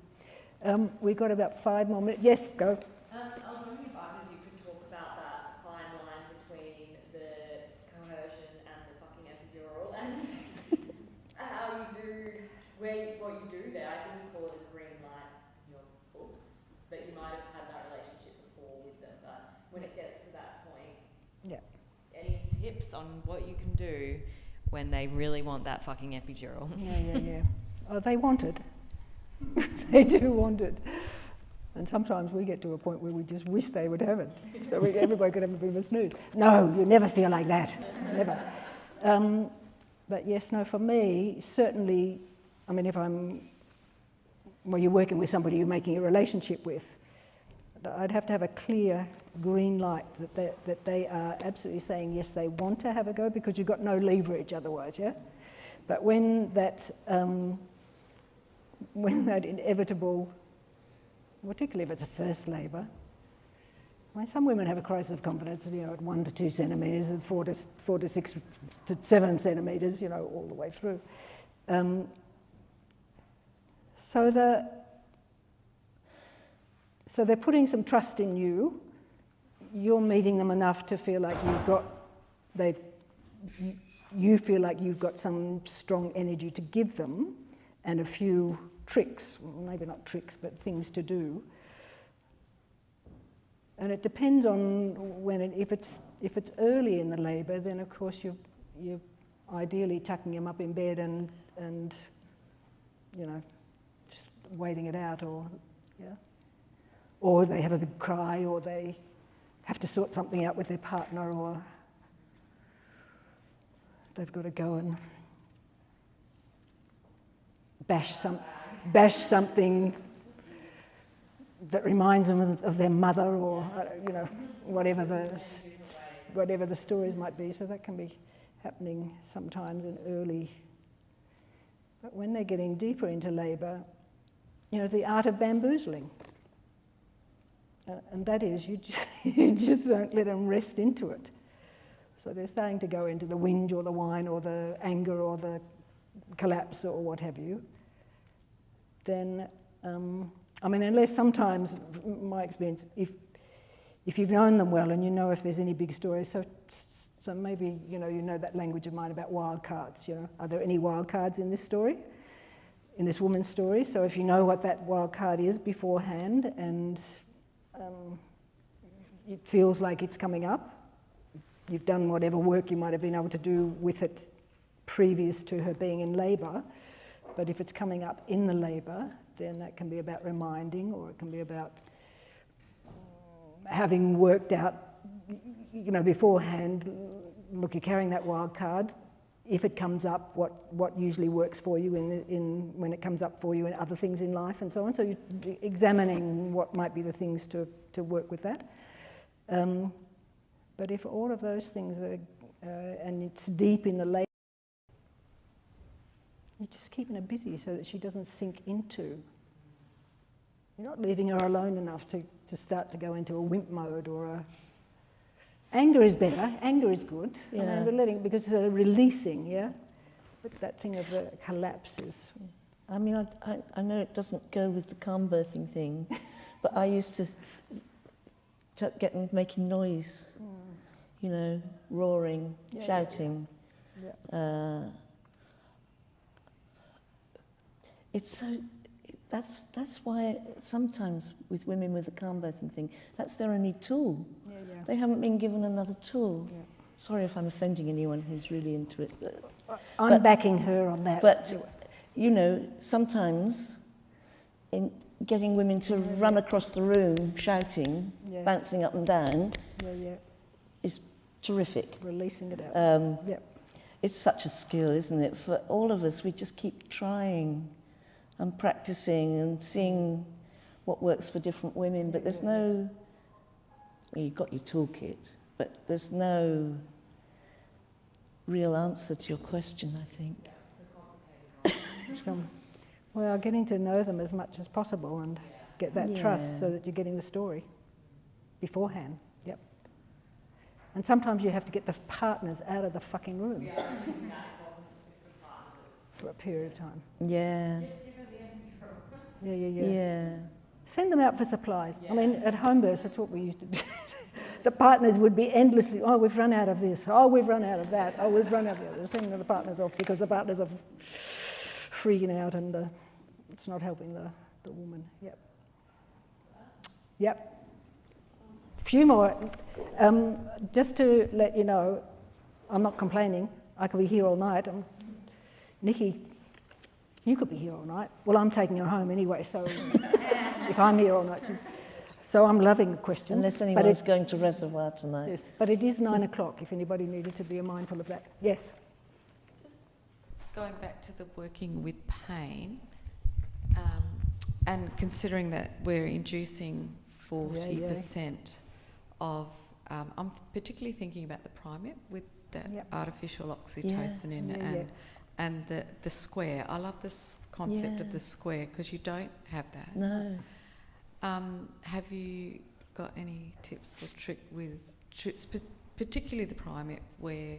We've got about 5 more minutes. Yes, go. I was wondering if either of you could talk about that fine line between the coercion and the fucking epidural, and how you do, what you do there. I think you call it a green light in your books, that you might have had that relationship before with them, but when it gets to that point, any tips on what you can do when they really want that fucking epidural? Yeah. Oh, they want it. They do want it. And sometimes we get to a point where we just wish they would have it. So everybody could have a bit of a snooze. No, you never feel like that. Never. But yes, no, for me, certainly, I mean, if you're working with somebody you're making a relationship with, I'd have to have a clear green light that they are absolutely saying, yes, they want to have a go, because you've got no leverage otherwise, yeah? But when that inevitable, particularly if it's a first labour, I mean, some women have a crisis of confidence, at 1 to 2 centimetres and 4 to 6 to 7 centimetres, all the way through. So they're putting some trust in you. You're meeting them enough to feel like you feel like you've got some strong energy to give them, and a few tricks, maybe not tricks, but things to do. And it depends on if it's early in the labour, then of course you're ideally tucking them up in bed and just waiting it out, or they have a big cry, or they have to sort something out with their partner, or they've got to go and bash something that reminds them of their mother, or whatever the stories might be. So that can be happening sometimes in early. But when they're getting deeper into labour, the art of bamboozling, and that is you just don't let them rest into it. So they're starting to go into the whinge or the whine or the anger or the collapse or what have you. Then, unless sometimes, my experience, if you've known them well and you know if there's any big stories, so maybe, you know that language of mine about wild cards, Are there any wild cards in this story, in this woman's story? So if you know what that wild card is beforehand, and it feels like it's coming up, you've done whatever work you might have been able to do with it previous to her being in labour, but if it's coming up in the labour, then that can be about reminding, or it can be about having worked out, you know, beforehand, look, you're carrying that wild card. If it comes up, what usually works for you in when it comes up for you in other things in life and so on. So you're examining what might be the things to work with that. But if all of those things are, and it's deep in the labour, you're just keeping her busy so that she doesn't sink into. You're not leaving her alone enough to start to go into a wimp mode or a... Anger is better, anger is good, Yeah. I mean, we're letting, because it's a releasing, yeah? But that thing of the collapse is... I mean, I know it doesn't go with the calm birthing thing, but I used to get them making noise, you know, roaring, shouting. Yeah. It's so... That's why sometimes with women with the calm birthing thing, that's their only tool. Yeah, yeah. They haven't been given another tool. Yeah. Sorry if I'm offending anyone who's really into it. I'm backing her on that. But, you know, sometimes in getting women to run across the room shouting, Yes. bouncing up and down, Yeah. is terrific. Releasing it out. Yeah. It's such a skill, isn't it? For all of us, we just keep trying and practicing and seeing what works for different women, but there's no... Well, you've got your toolkit, but there's no real answer to your question, I think. Well, getting to know them as much as possible and get that trust so that you're getting the story beforehand. Yep. And sometimes you have to get the partners out of the fucking room for a period of time. Yeah. Yeah. Send them out for supplies. I mean, at home births, that's what we used to do. The partners would be endlessly, oh, we've run out of this, oh, we've run out of that, oh, we've run out of the other. Sending the partners off because the partners are freaking out and it's not helping the woman. Yep. Few more. Just to let you know, I'm not complaining. I could be here all night. Nicky, you could be here all night. Well, I'm taking her home anyway, so if I'm here all night, so I'm loving the questions. Unless anyone's going to Reservoir tonight. Yes, but it is 9 o'clock if anybody needed to be mindful of that. Yes? Just going back to the working with pain, and considering that we're inducing 40% of, I'm particularly thinking about the primate with the artificial oxytocin in it and the square. I love this concept of the square because you don't have that. No. Have you got any tips or trick with, particularly the primate where,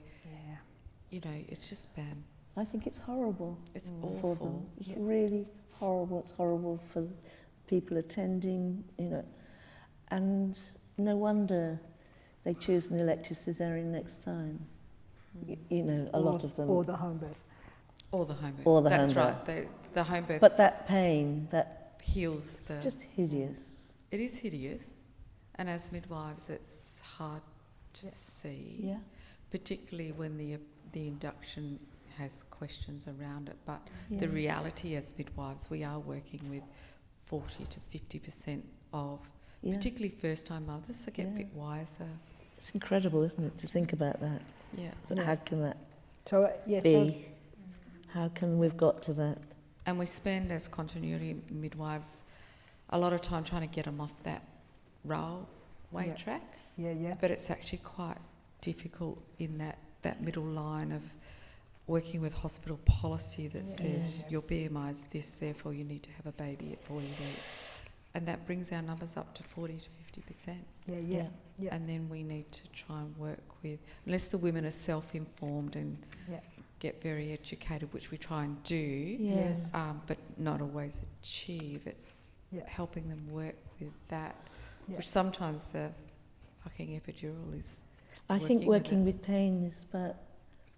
you know, it's just bad. I think it's horrible. It's for awful. them. It's really horrible. It's horrible for people attending, you know. And no wonder they choose an elective caesarean next time. You know, a lot of them. Or the home birth. Or the home birth. Or the That's home right. The home birth. But that pain, that heals it's just hideous. It is hideous, and as midwives, it's hard to see. Yeah. Particularly when the induction has questions around it. But the reality as midwives, we are working with 40 to 50% of, particularly first-time mothers, that get a bit wiser. It's incredible, isn't it, to think about that? Yeah. But how can that be? How can we've got to that? And we spend, as continuity midwives, a lot of time trying to get them off that railway track. But it's actually quite difficult in that middle line of working with hospital policy that says your BMI is this, therefore you need to have a baby at 40 weeks. And that brings our numbers up to 40 to 50%. And then we need to try and work with, unless the women are self-informed and get very educated, which we try and do, but not always achieve. It's helping them work with that, which sometimes the fucking epidural is. I think working with pain is about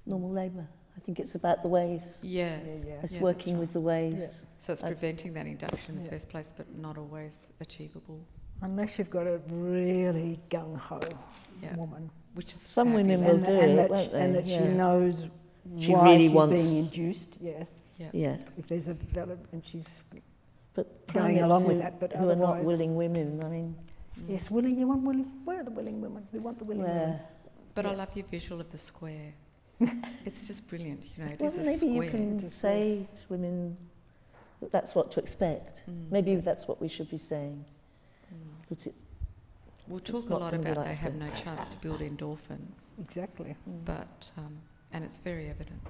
normal labour. I think it's about the waves. It's working with the waves. So it's preventing that induction in the first place, but not always achievable. Unless you've got a really gung-ho woman. Which is some women will do it, won't they? And that she knows she why really she's wants being induced. If there's a valid, and she's... But going along with primates that, but who are not otherwise- willing women, I mean, Yes, willing, you want willing, where are the willing women? We want the willing women. But I Yeah. love your visual of the square. It's just brilliant, you know, it well, is a maybe square. you can say to women that that's what to expect. Maybe that's what we should be saying. That it, We'll it's talk a not lot gonna be about like they have square. no chance to build endorphins, Exactly. but and it's very evident.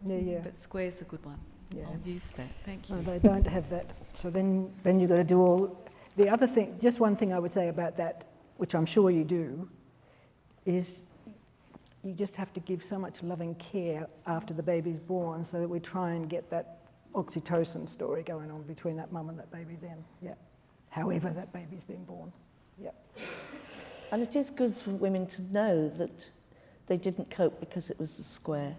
Yeah. But square's a good one. Yeah. I'll use that. Thank you. No, they don't have that. So then you've got to do all... The other thing, just one thing I would say about that, which I'm sure you do, is you just have to give so much loving care after the baby's born so that we try and get that oxytocin story going on between that mum and that baby then. Yeah. However that baby's been born. Yeah. and it is good for women to know that they didn't cope because it was the square.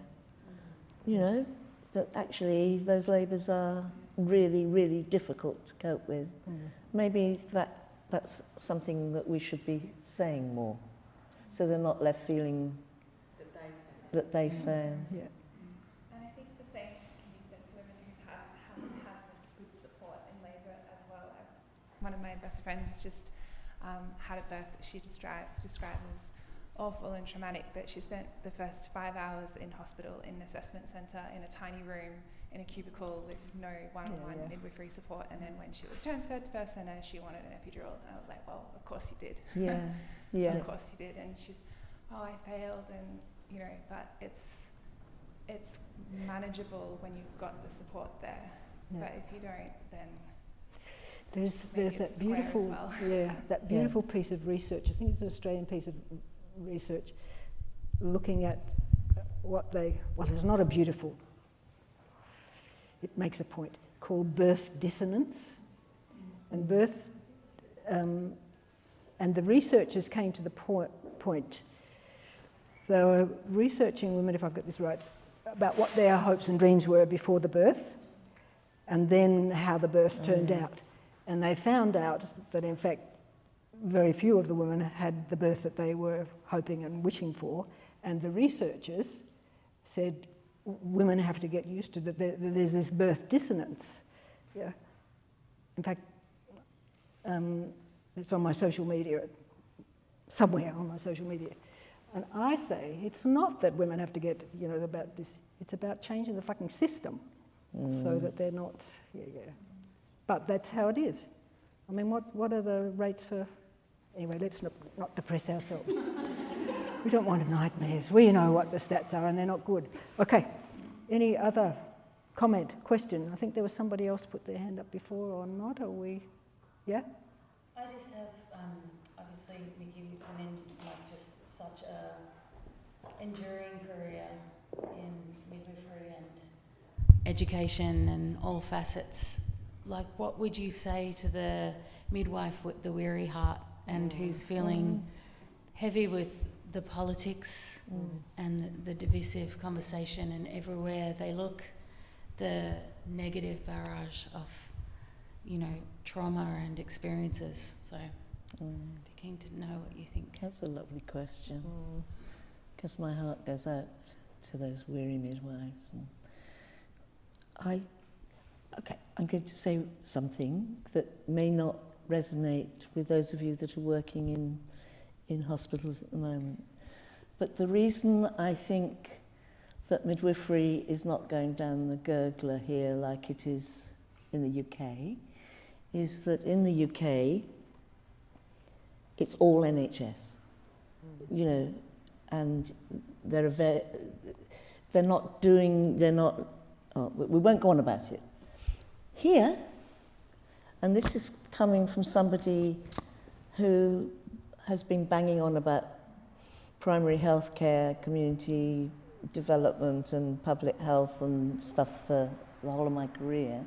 You know, that actually those labours are really, really difficult to cope with. Maybe that's something that we should be saying more, so they're not left feeling that they failed. Yeah. And I think the same can be said to women who haven't had good support in labour as well. One of my best friends just had a birth that she described as awful and traumatic, but she spent the first 5 hours in hospital in an assessment centre in a tiny room in a cubicle with no one-on-one midwifery support, and then when she was transferred to birth centre she wanted an epidural, and I was like, well, of course you did. Yeah. Of course you did. And she's, I failed, and you know, but it's manageable when you've got the support there. But if you don't, then There's maybe that it's a square as beautiful, well. that beautiful piece of research. I think it's an Australian piece of research looking at what it's not a beautiful, it makes a point, called birth dissonance. And and the researchers came to the point, they were researching women, if I've got this right, about what their hopes and dreams were before the birth, and then how the birth turned out. And they found out that, in fact, very few of the women had the birth that they were hoping and wishing for. And the researchers said women have to get used to that. There's this birth dissonance. Yeah. In fact, it's on my social media, somewhere on my social media. And I say it's not that women have to get, about this. It's about changing the fucking system so that they're not, But that's how it is. I mean, what are the rates for... Anyway, let's not depress ourselves. We don't want nightmares. We know what the stats are and they're not good. Okay, any other comment, question? I think there was somebody else put their hand up before or not. Are we... Yeah? I just have, obviously, Nicky, just such a enduring career in midwifery and education and all facets. Like, what would you say to the midwife with the weary heart and who's feeling heavy with the politics and the divisive conversation, and everywhere they look, the negative barrage of, trauma and experiences? So, be keen to know what you think. That's a lovely question, because my heart goes out to those weary midwives. And I'm going to say something that may not resonate with those of you that are working in hospitals at the moment. But the reason I think that midwifery is not going down the gurgler here like it is in the UK is that in the UK it's all NHS, and we won't go on about it. Here, and this is coming from somebody who has been banging on about primary health care, community development and public health and stuff for the whole of my career.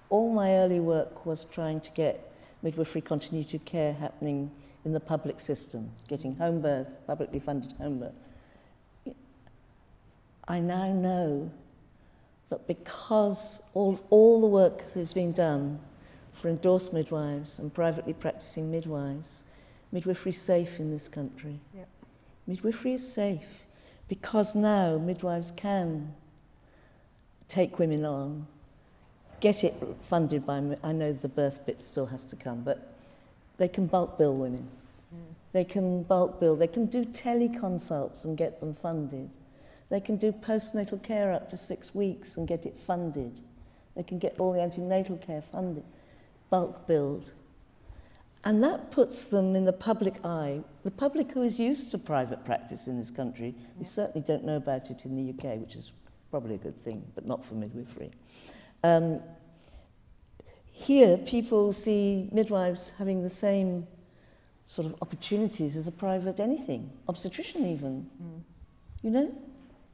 All my early work was trying to get midwifery continuity of care happening in the public system, getting home birth, publicly funded home birth. I now know that because all the work that has been done for endorsed midwives and privately practicing midwives, midwifery is safe in this country. Yep. Midwifery is safe because now midwives can take women on get it funded by, I know the birth bit still has to come, but they can bulk bill women. They can bulk bill, they can do teleconsults and get them funded. They can do postnatal care up to 6 weeks and get it funded. They can get all the antenatal care funded, bulk billed. And that puts them in the public eye. The public who is used to private practice in this country, they certainly don't know about it in the UK, which is probably a good thing, but not for midwifery. Here, people see midwives having the same sort of opportunities as a private anything, obstetrician even, you know?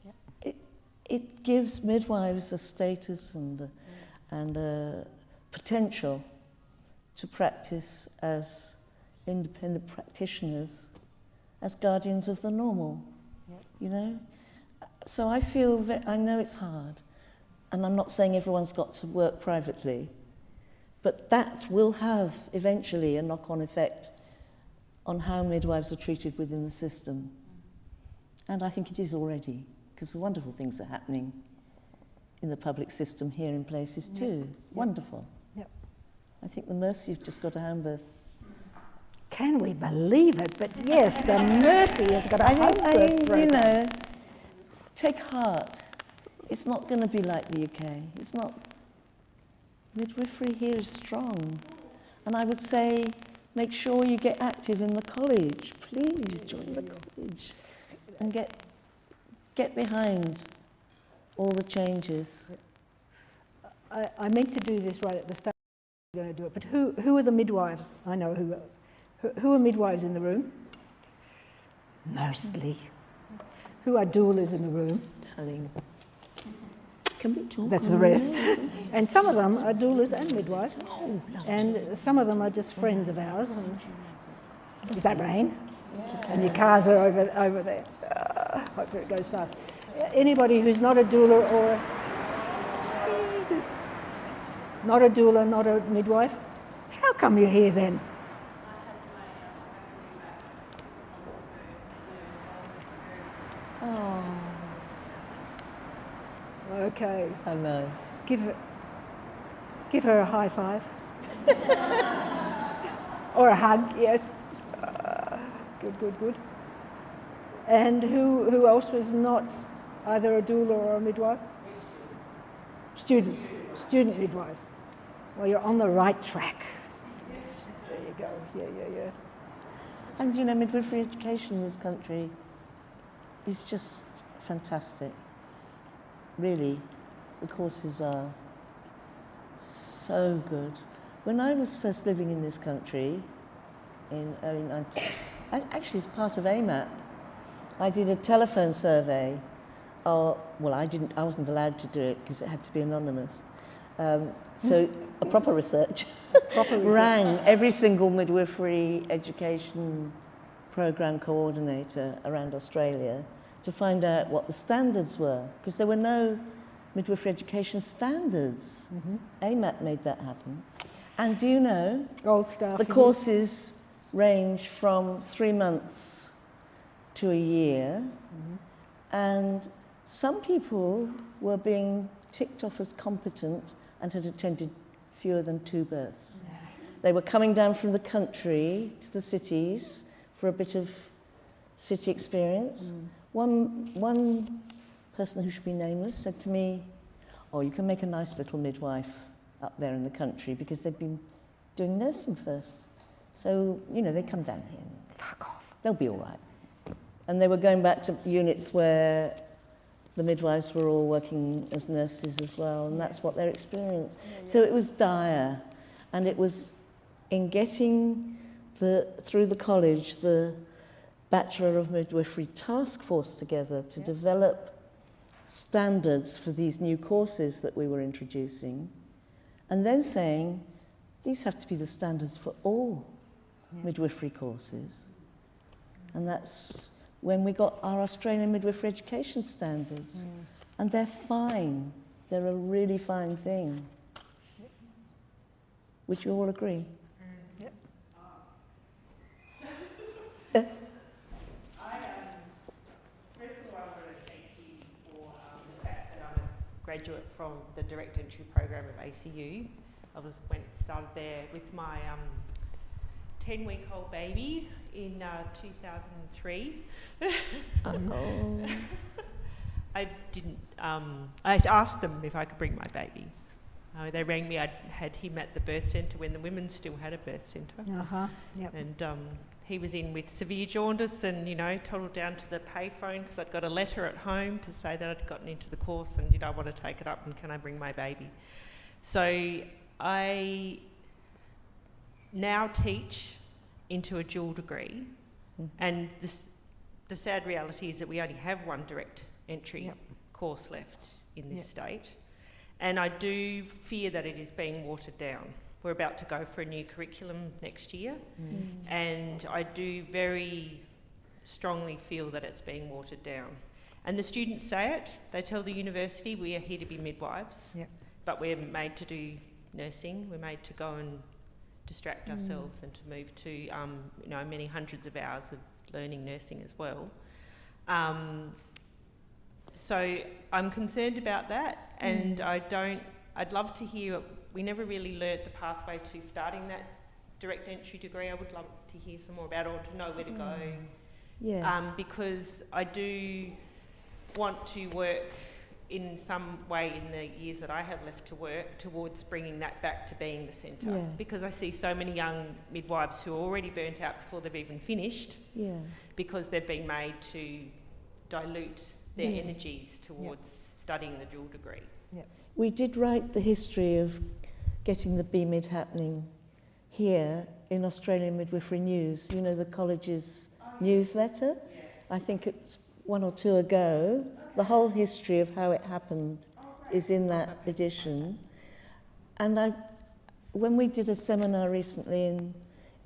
Yep. It gives midwives a status and a potential to practice as independent practitioners, as guardians of the normal, you know? So I feel, I know it's hard, and I'm not saying everyone's got to work privately, but that will have eventually a knock-on effect on how midwives are treated within the system. And I think it is already, because wonderful things are happening in the public system here in places too. Wonderful. Yep. I think the Mercy have just got a home birth. Can we believe it? But yes, the Mercy has got a home birth program. You know, take heart. It's not going to be like the UK. It's not. Midwifery here is strong. And I would say, make sure you get active in the college. Please join the college and get behind all the changes. I meant to do this right at the start. I'm going to do it. But who are the midwives? I know who are midwives in the room? Mostly. Who are doulas in the room? Can we talk? That's the rest. And some of them are doulas and midwives. And some of them are just friends of ours. Is that rain? Yeah. And your cars are over there. Hopefully it goes fast. Anybody who's not a doula or not a midwife, how come you're here then? Oh. Okay. How nice. Give her a high five. Or a hug, yes. Good. And who else was not either a doula or a midwife? Student midwives. Well, you're on the right track. There you go. Yeah. And you know, midwifery education in this country is just fantastic. Really, the courses are so good. When I was first living in this country in early 90s, actually as part of AMAP, I did a telephone survey. I wasn't allowed to do it because it had to be anonymous. So a proper research rang every single midwifery education program coordinator around Australia to find out what the standards were, because there were no midwifery education standards. AMAP made that happen. And do you know, the courses range from 3 months to a year, and some people were being ticked off as competent and had attended fewer than 2 births. They were coming down from the country to the cities for a bit of city experience. One person who should be nameless said to me, "Oh, you can make a nice little midwife up there in the country because they've been doing nursing first. So, you know, they come down here and fuck off. They'll be all right." And they were going back to units where the midwives were all working as nurses as well, and that's what their experience. So it was dire, and it was in getting through the college, the Bachelor of Midwifery task force together to develop standards for these new courses that we were introducing, and then saying, these have to be the standards for all midwifery courses. And that's when we got our Australian midwifery education standards. And they're fine. They're a really fine thing. Would you all agree? Yep. graduate from the direct entry program of ACU. I started there with my 10-week-old baby in 2003. I didn't. I asked them if I could bring my baby. They rang me. I had him at the birth centre when the women still had a birth centre. Yep. And he was in with severe jaundice and, toddled down to the payphone because I'd got a letter at home to say that I'd gotten into the course and did I want to take it up and can I bring my baby. So I now teach into a dual degree, and the sad reality is that we only have one direct entry course left in this state, and I do fear that it is being watered down. We're about to go for a new curriculum next year, and I do very strongly feel that it's being watered down. And the students say it. They tell the university, we are here to be midwives, but we're made to do nursing. We're made to go and distract ourselves and to move to many hundreds of hours of learning nursing as well. So I'm concerned about that, and I'd love to hear, we never really learnt the pathway to starting that direct entry degree. I would love to hear some more about it, or to know where to go. Yes. Because I do want to work in some way in the years that I have left to work towards bringing that back to being the centre. Yes. Because I see so many young midwives who are already burnt out before they've even finished, because they've been made to dilute their energies towards studying the dual degree. We did write the history of getting the BMID happening here in Australian Midwifery News, the college's newsletter. I think it's 1 or 2 ago. The whole history of how it happened is in that edition. And when we did a seminar recently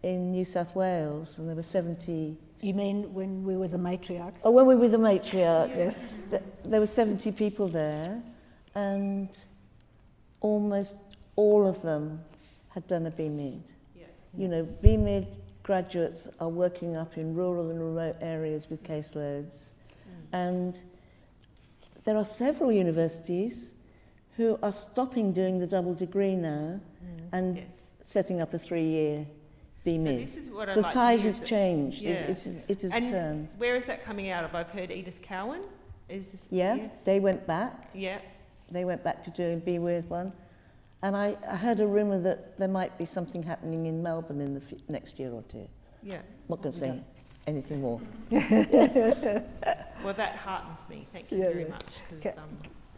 in New South Wales, and there were 70... You mean when we were the matriarchs? Oh, when we were the matriarchs. Yes. There were 70 people there, and almost all of them had done a BMID. BMID graduates are working up in rural and remote areas with caseloads. And there are several universities who are stopping doing the double degree now and setting up a 3-year BMID. So this is what the I'd tide like to has changed. Yeah. It has and turned. Where is that coming out of? I've heard Edith Cowan. They went back. Yeah. They went back to doing Be Weird one. And I heard a rumour that there might be something happening in Melbourne in the next year or 2. Yeah. Not going to say anything more. Well, that heartens me. Thank you very much.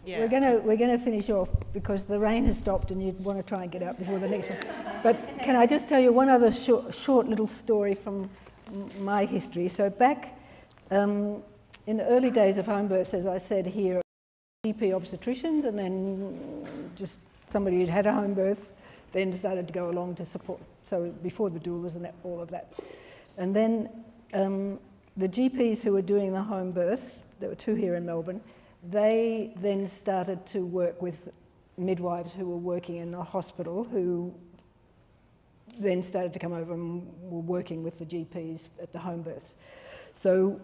We're going to finish off because the rain has stopped and you want to try and get out before the next one. But can I just tell you one other short little story from my history? So back in the early days of home births, as I said here, GP obstetricians, and then just somebody who'd had a home birth, then started to go along to support. So before the doulas and all of that. And then the GPs who were doing the home births, there were 2 here in Melbourne, they then started to work with midwives who were working in the hospital, who then started to come over and were working with the GPs at the home births. So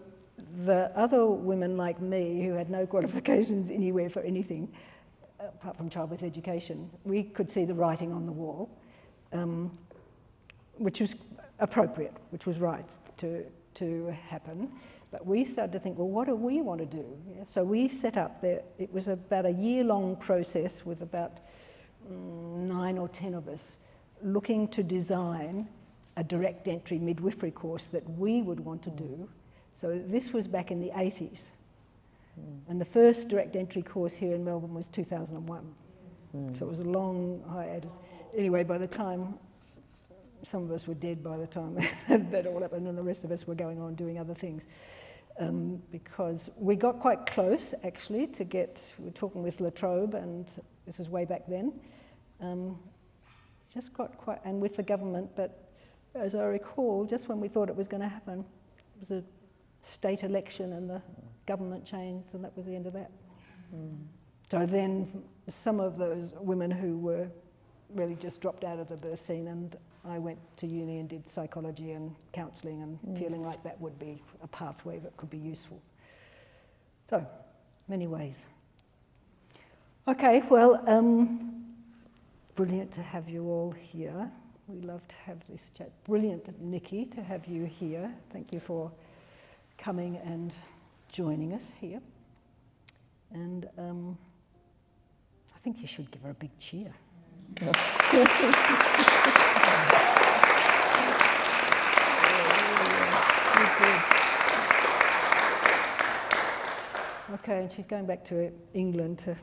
the other women like me, who had no qualifications anywhere for anything, apart from childbirth education, we could see the writing on the wall, which was appropriate, which was right to happen. But we started to think, well, what do we want to do? So we set up it was about a year-long process with about 9 or 10 of us looking to design a direct entry midwifery course that we would want to do. So this was back in the 80s. And the first direct entry course here in Melbourne was 2001. So it was a long hiatus. Anyway, by the time, some of us were dead by the time that all happened, and the rest of us were going on doing other things. Because we got quite close, actually, we're talking with La Trobe, and this is way back then, just got quite, and with the government, but as I recall, just when we thought it was going to happen, it was a state election and the government changed, and that was the end of that. So then some of those women who were really just dropped out of the birth scene, and I went to uni and did psychology and counselling, and feeling like that would be a pathway that could be useful. So, many ways. Okay, well, brilliant to have you all here. We love to have this chat. Brilliant, Nicky, to have you here. Thank you for coming and joining us here. And I think you should give her a big cheer. Okay, and she's going back to England to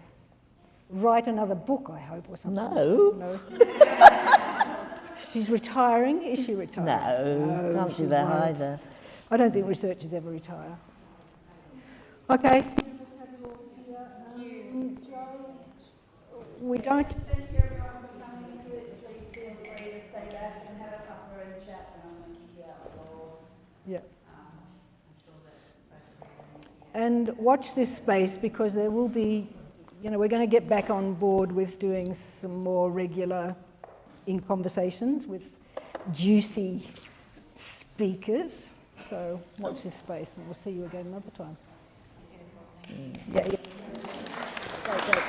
write another book, I hope, or something. No. She's retiring? Is she retiring? No, can't do that either. I don't think researchers ever retire. Okay. We don't. Thank you everyone for coming. Please feel free to stay back and have a cuppa and chat, and I'm going to kick you out the door. Yeah. And watch this space, because there will be, we're going to get back on board with doing some more regular conversations with juicy speakers. So watch this space, and we'll see you again another time. Yeah. Great.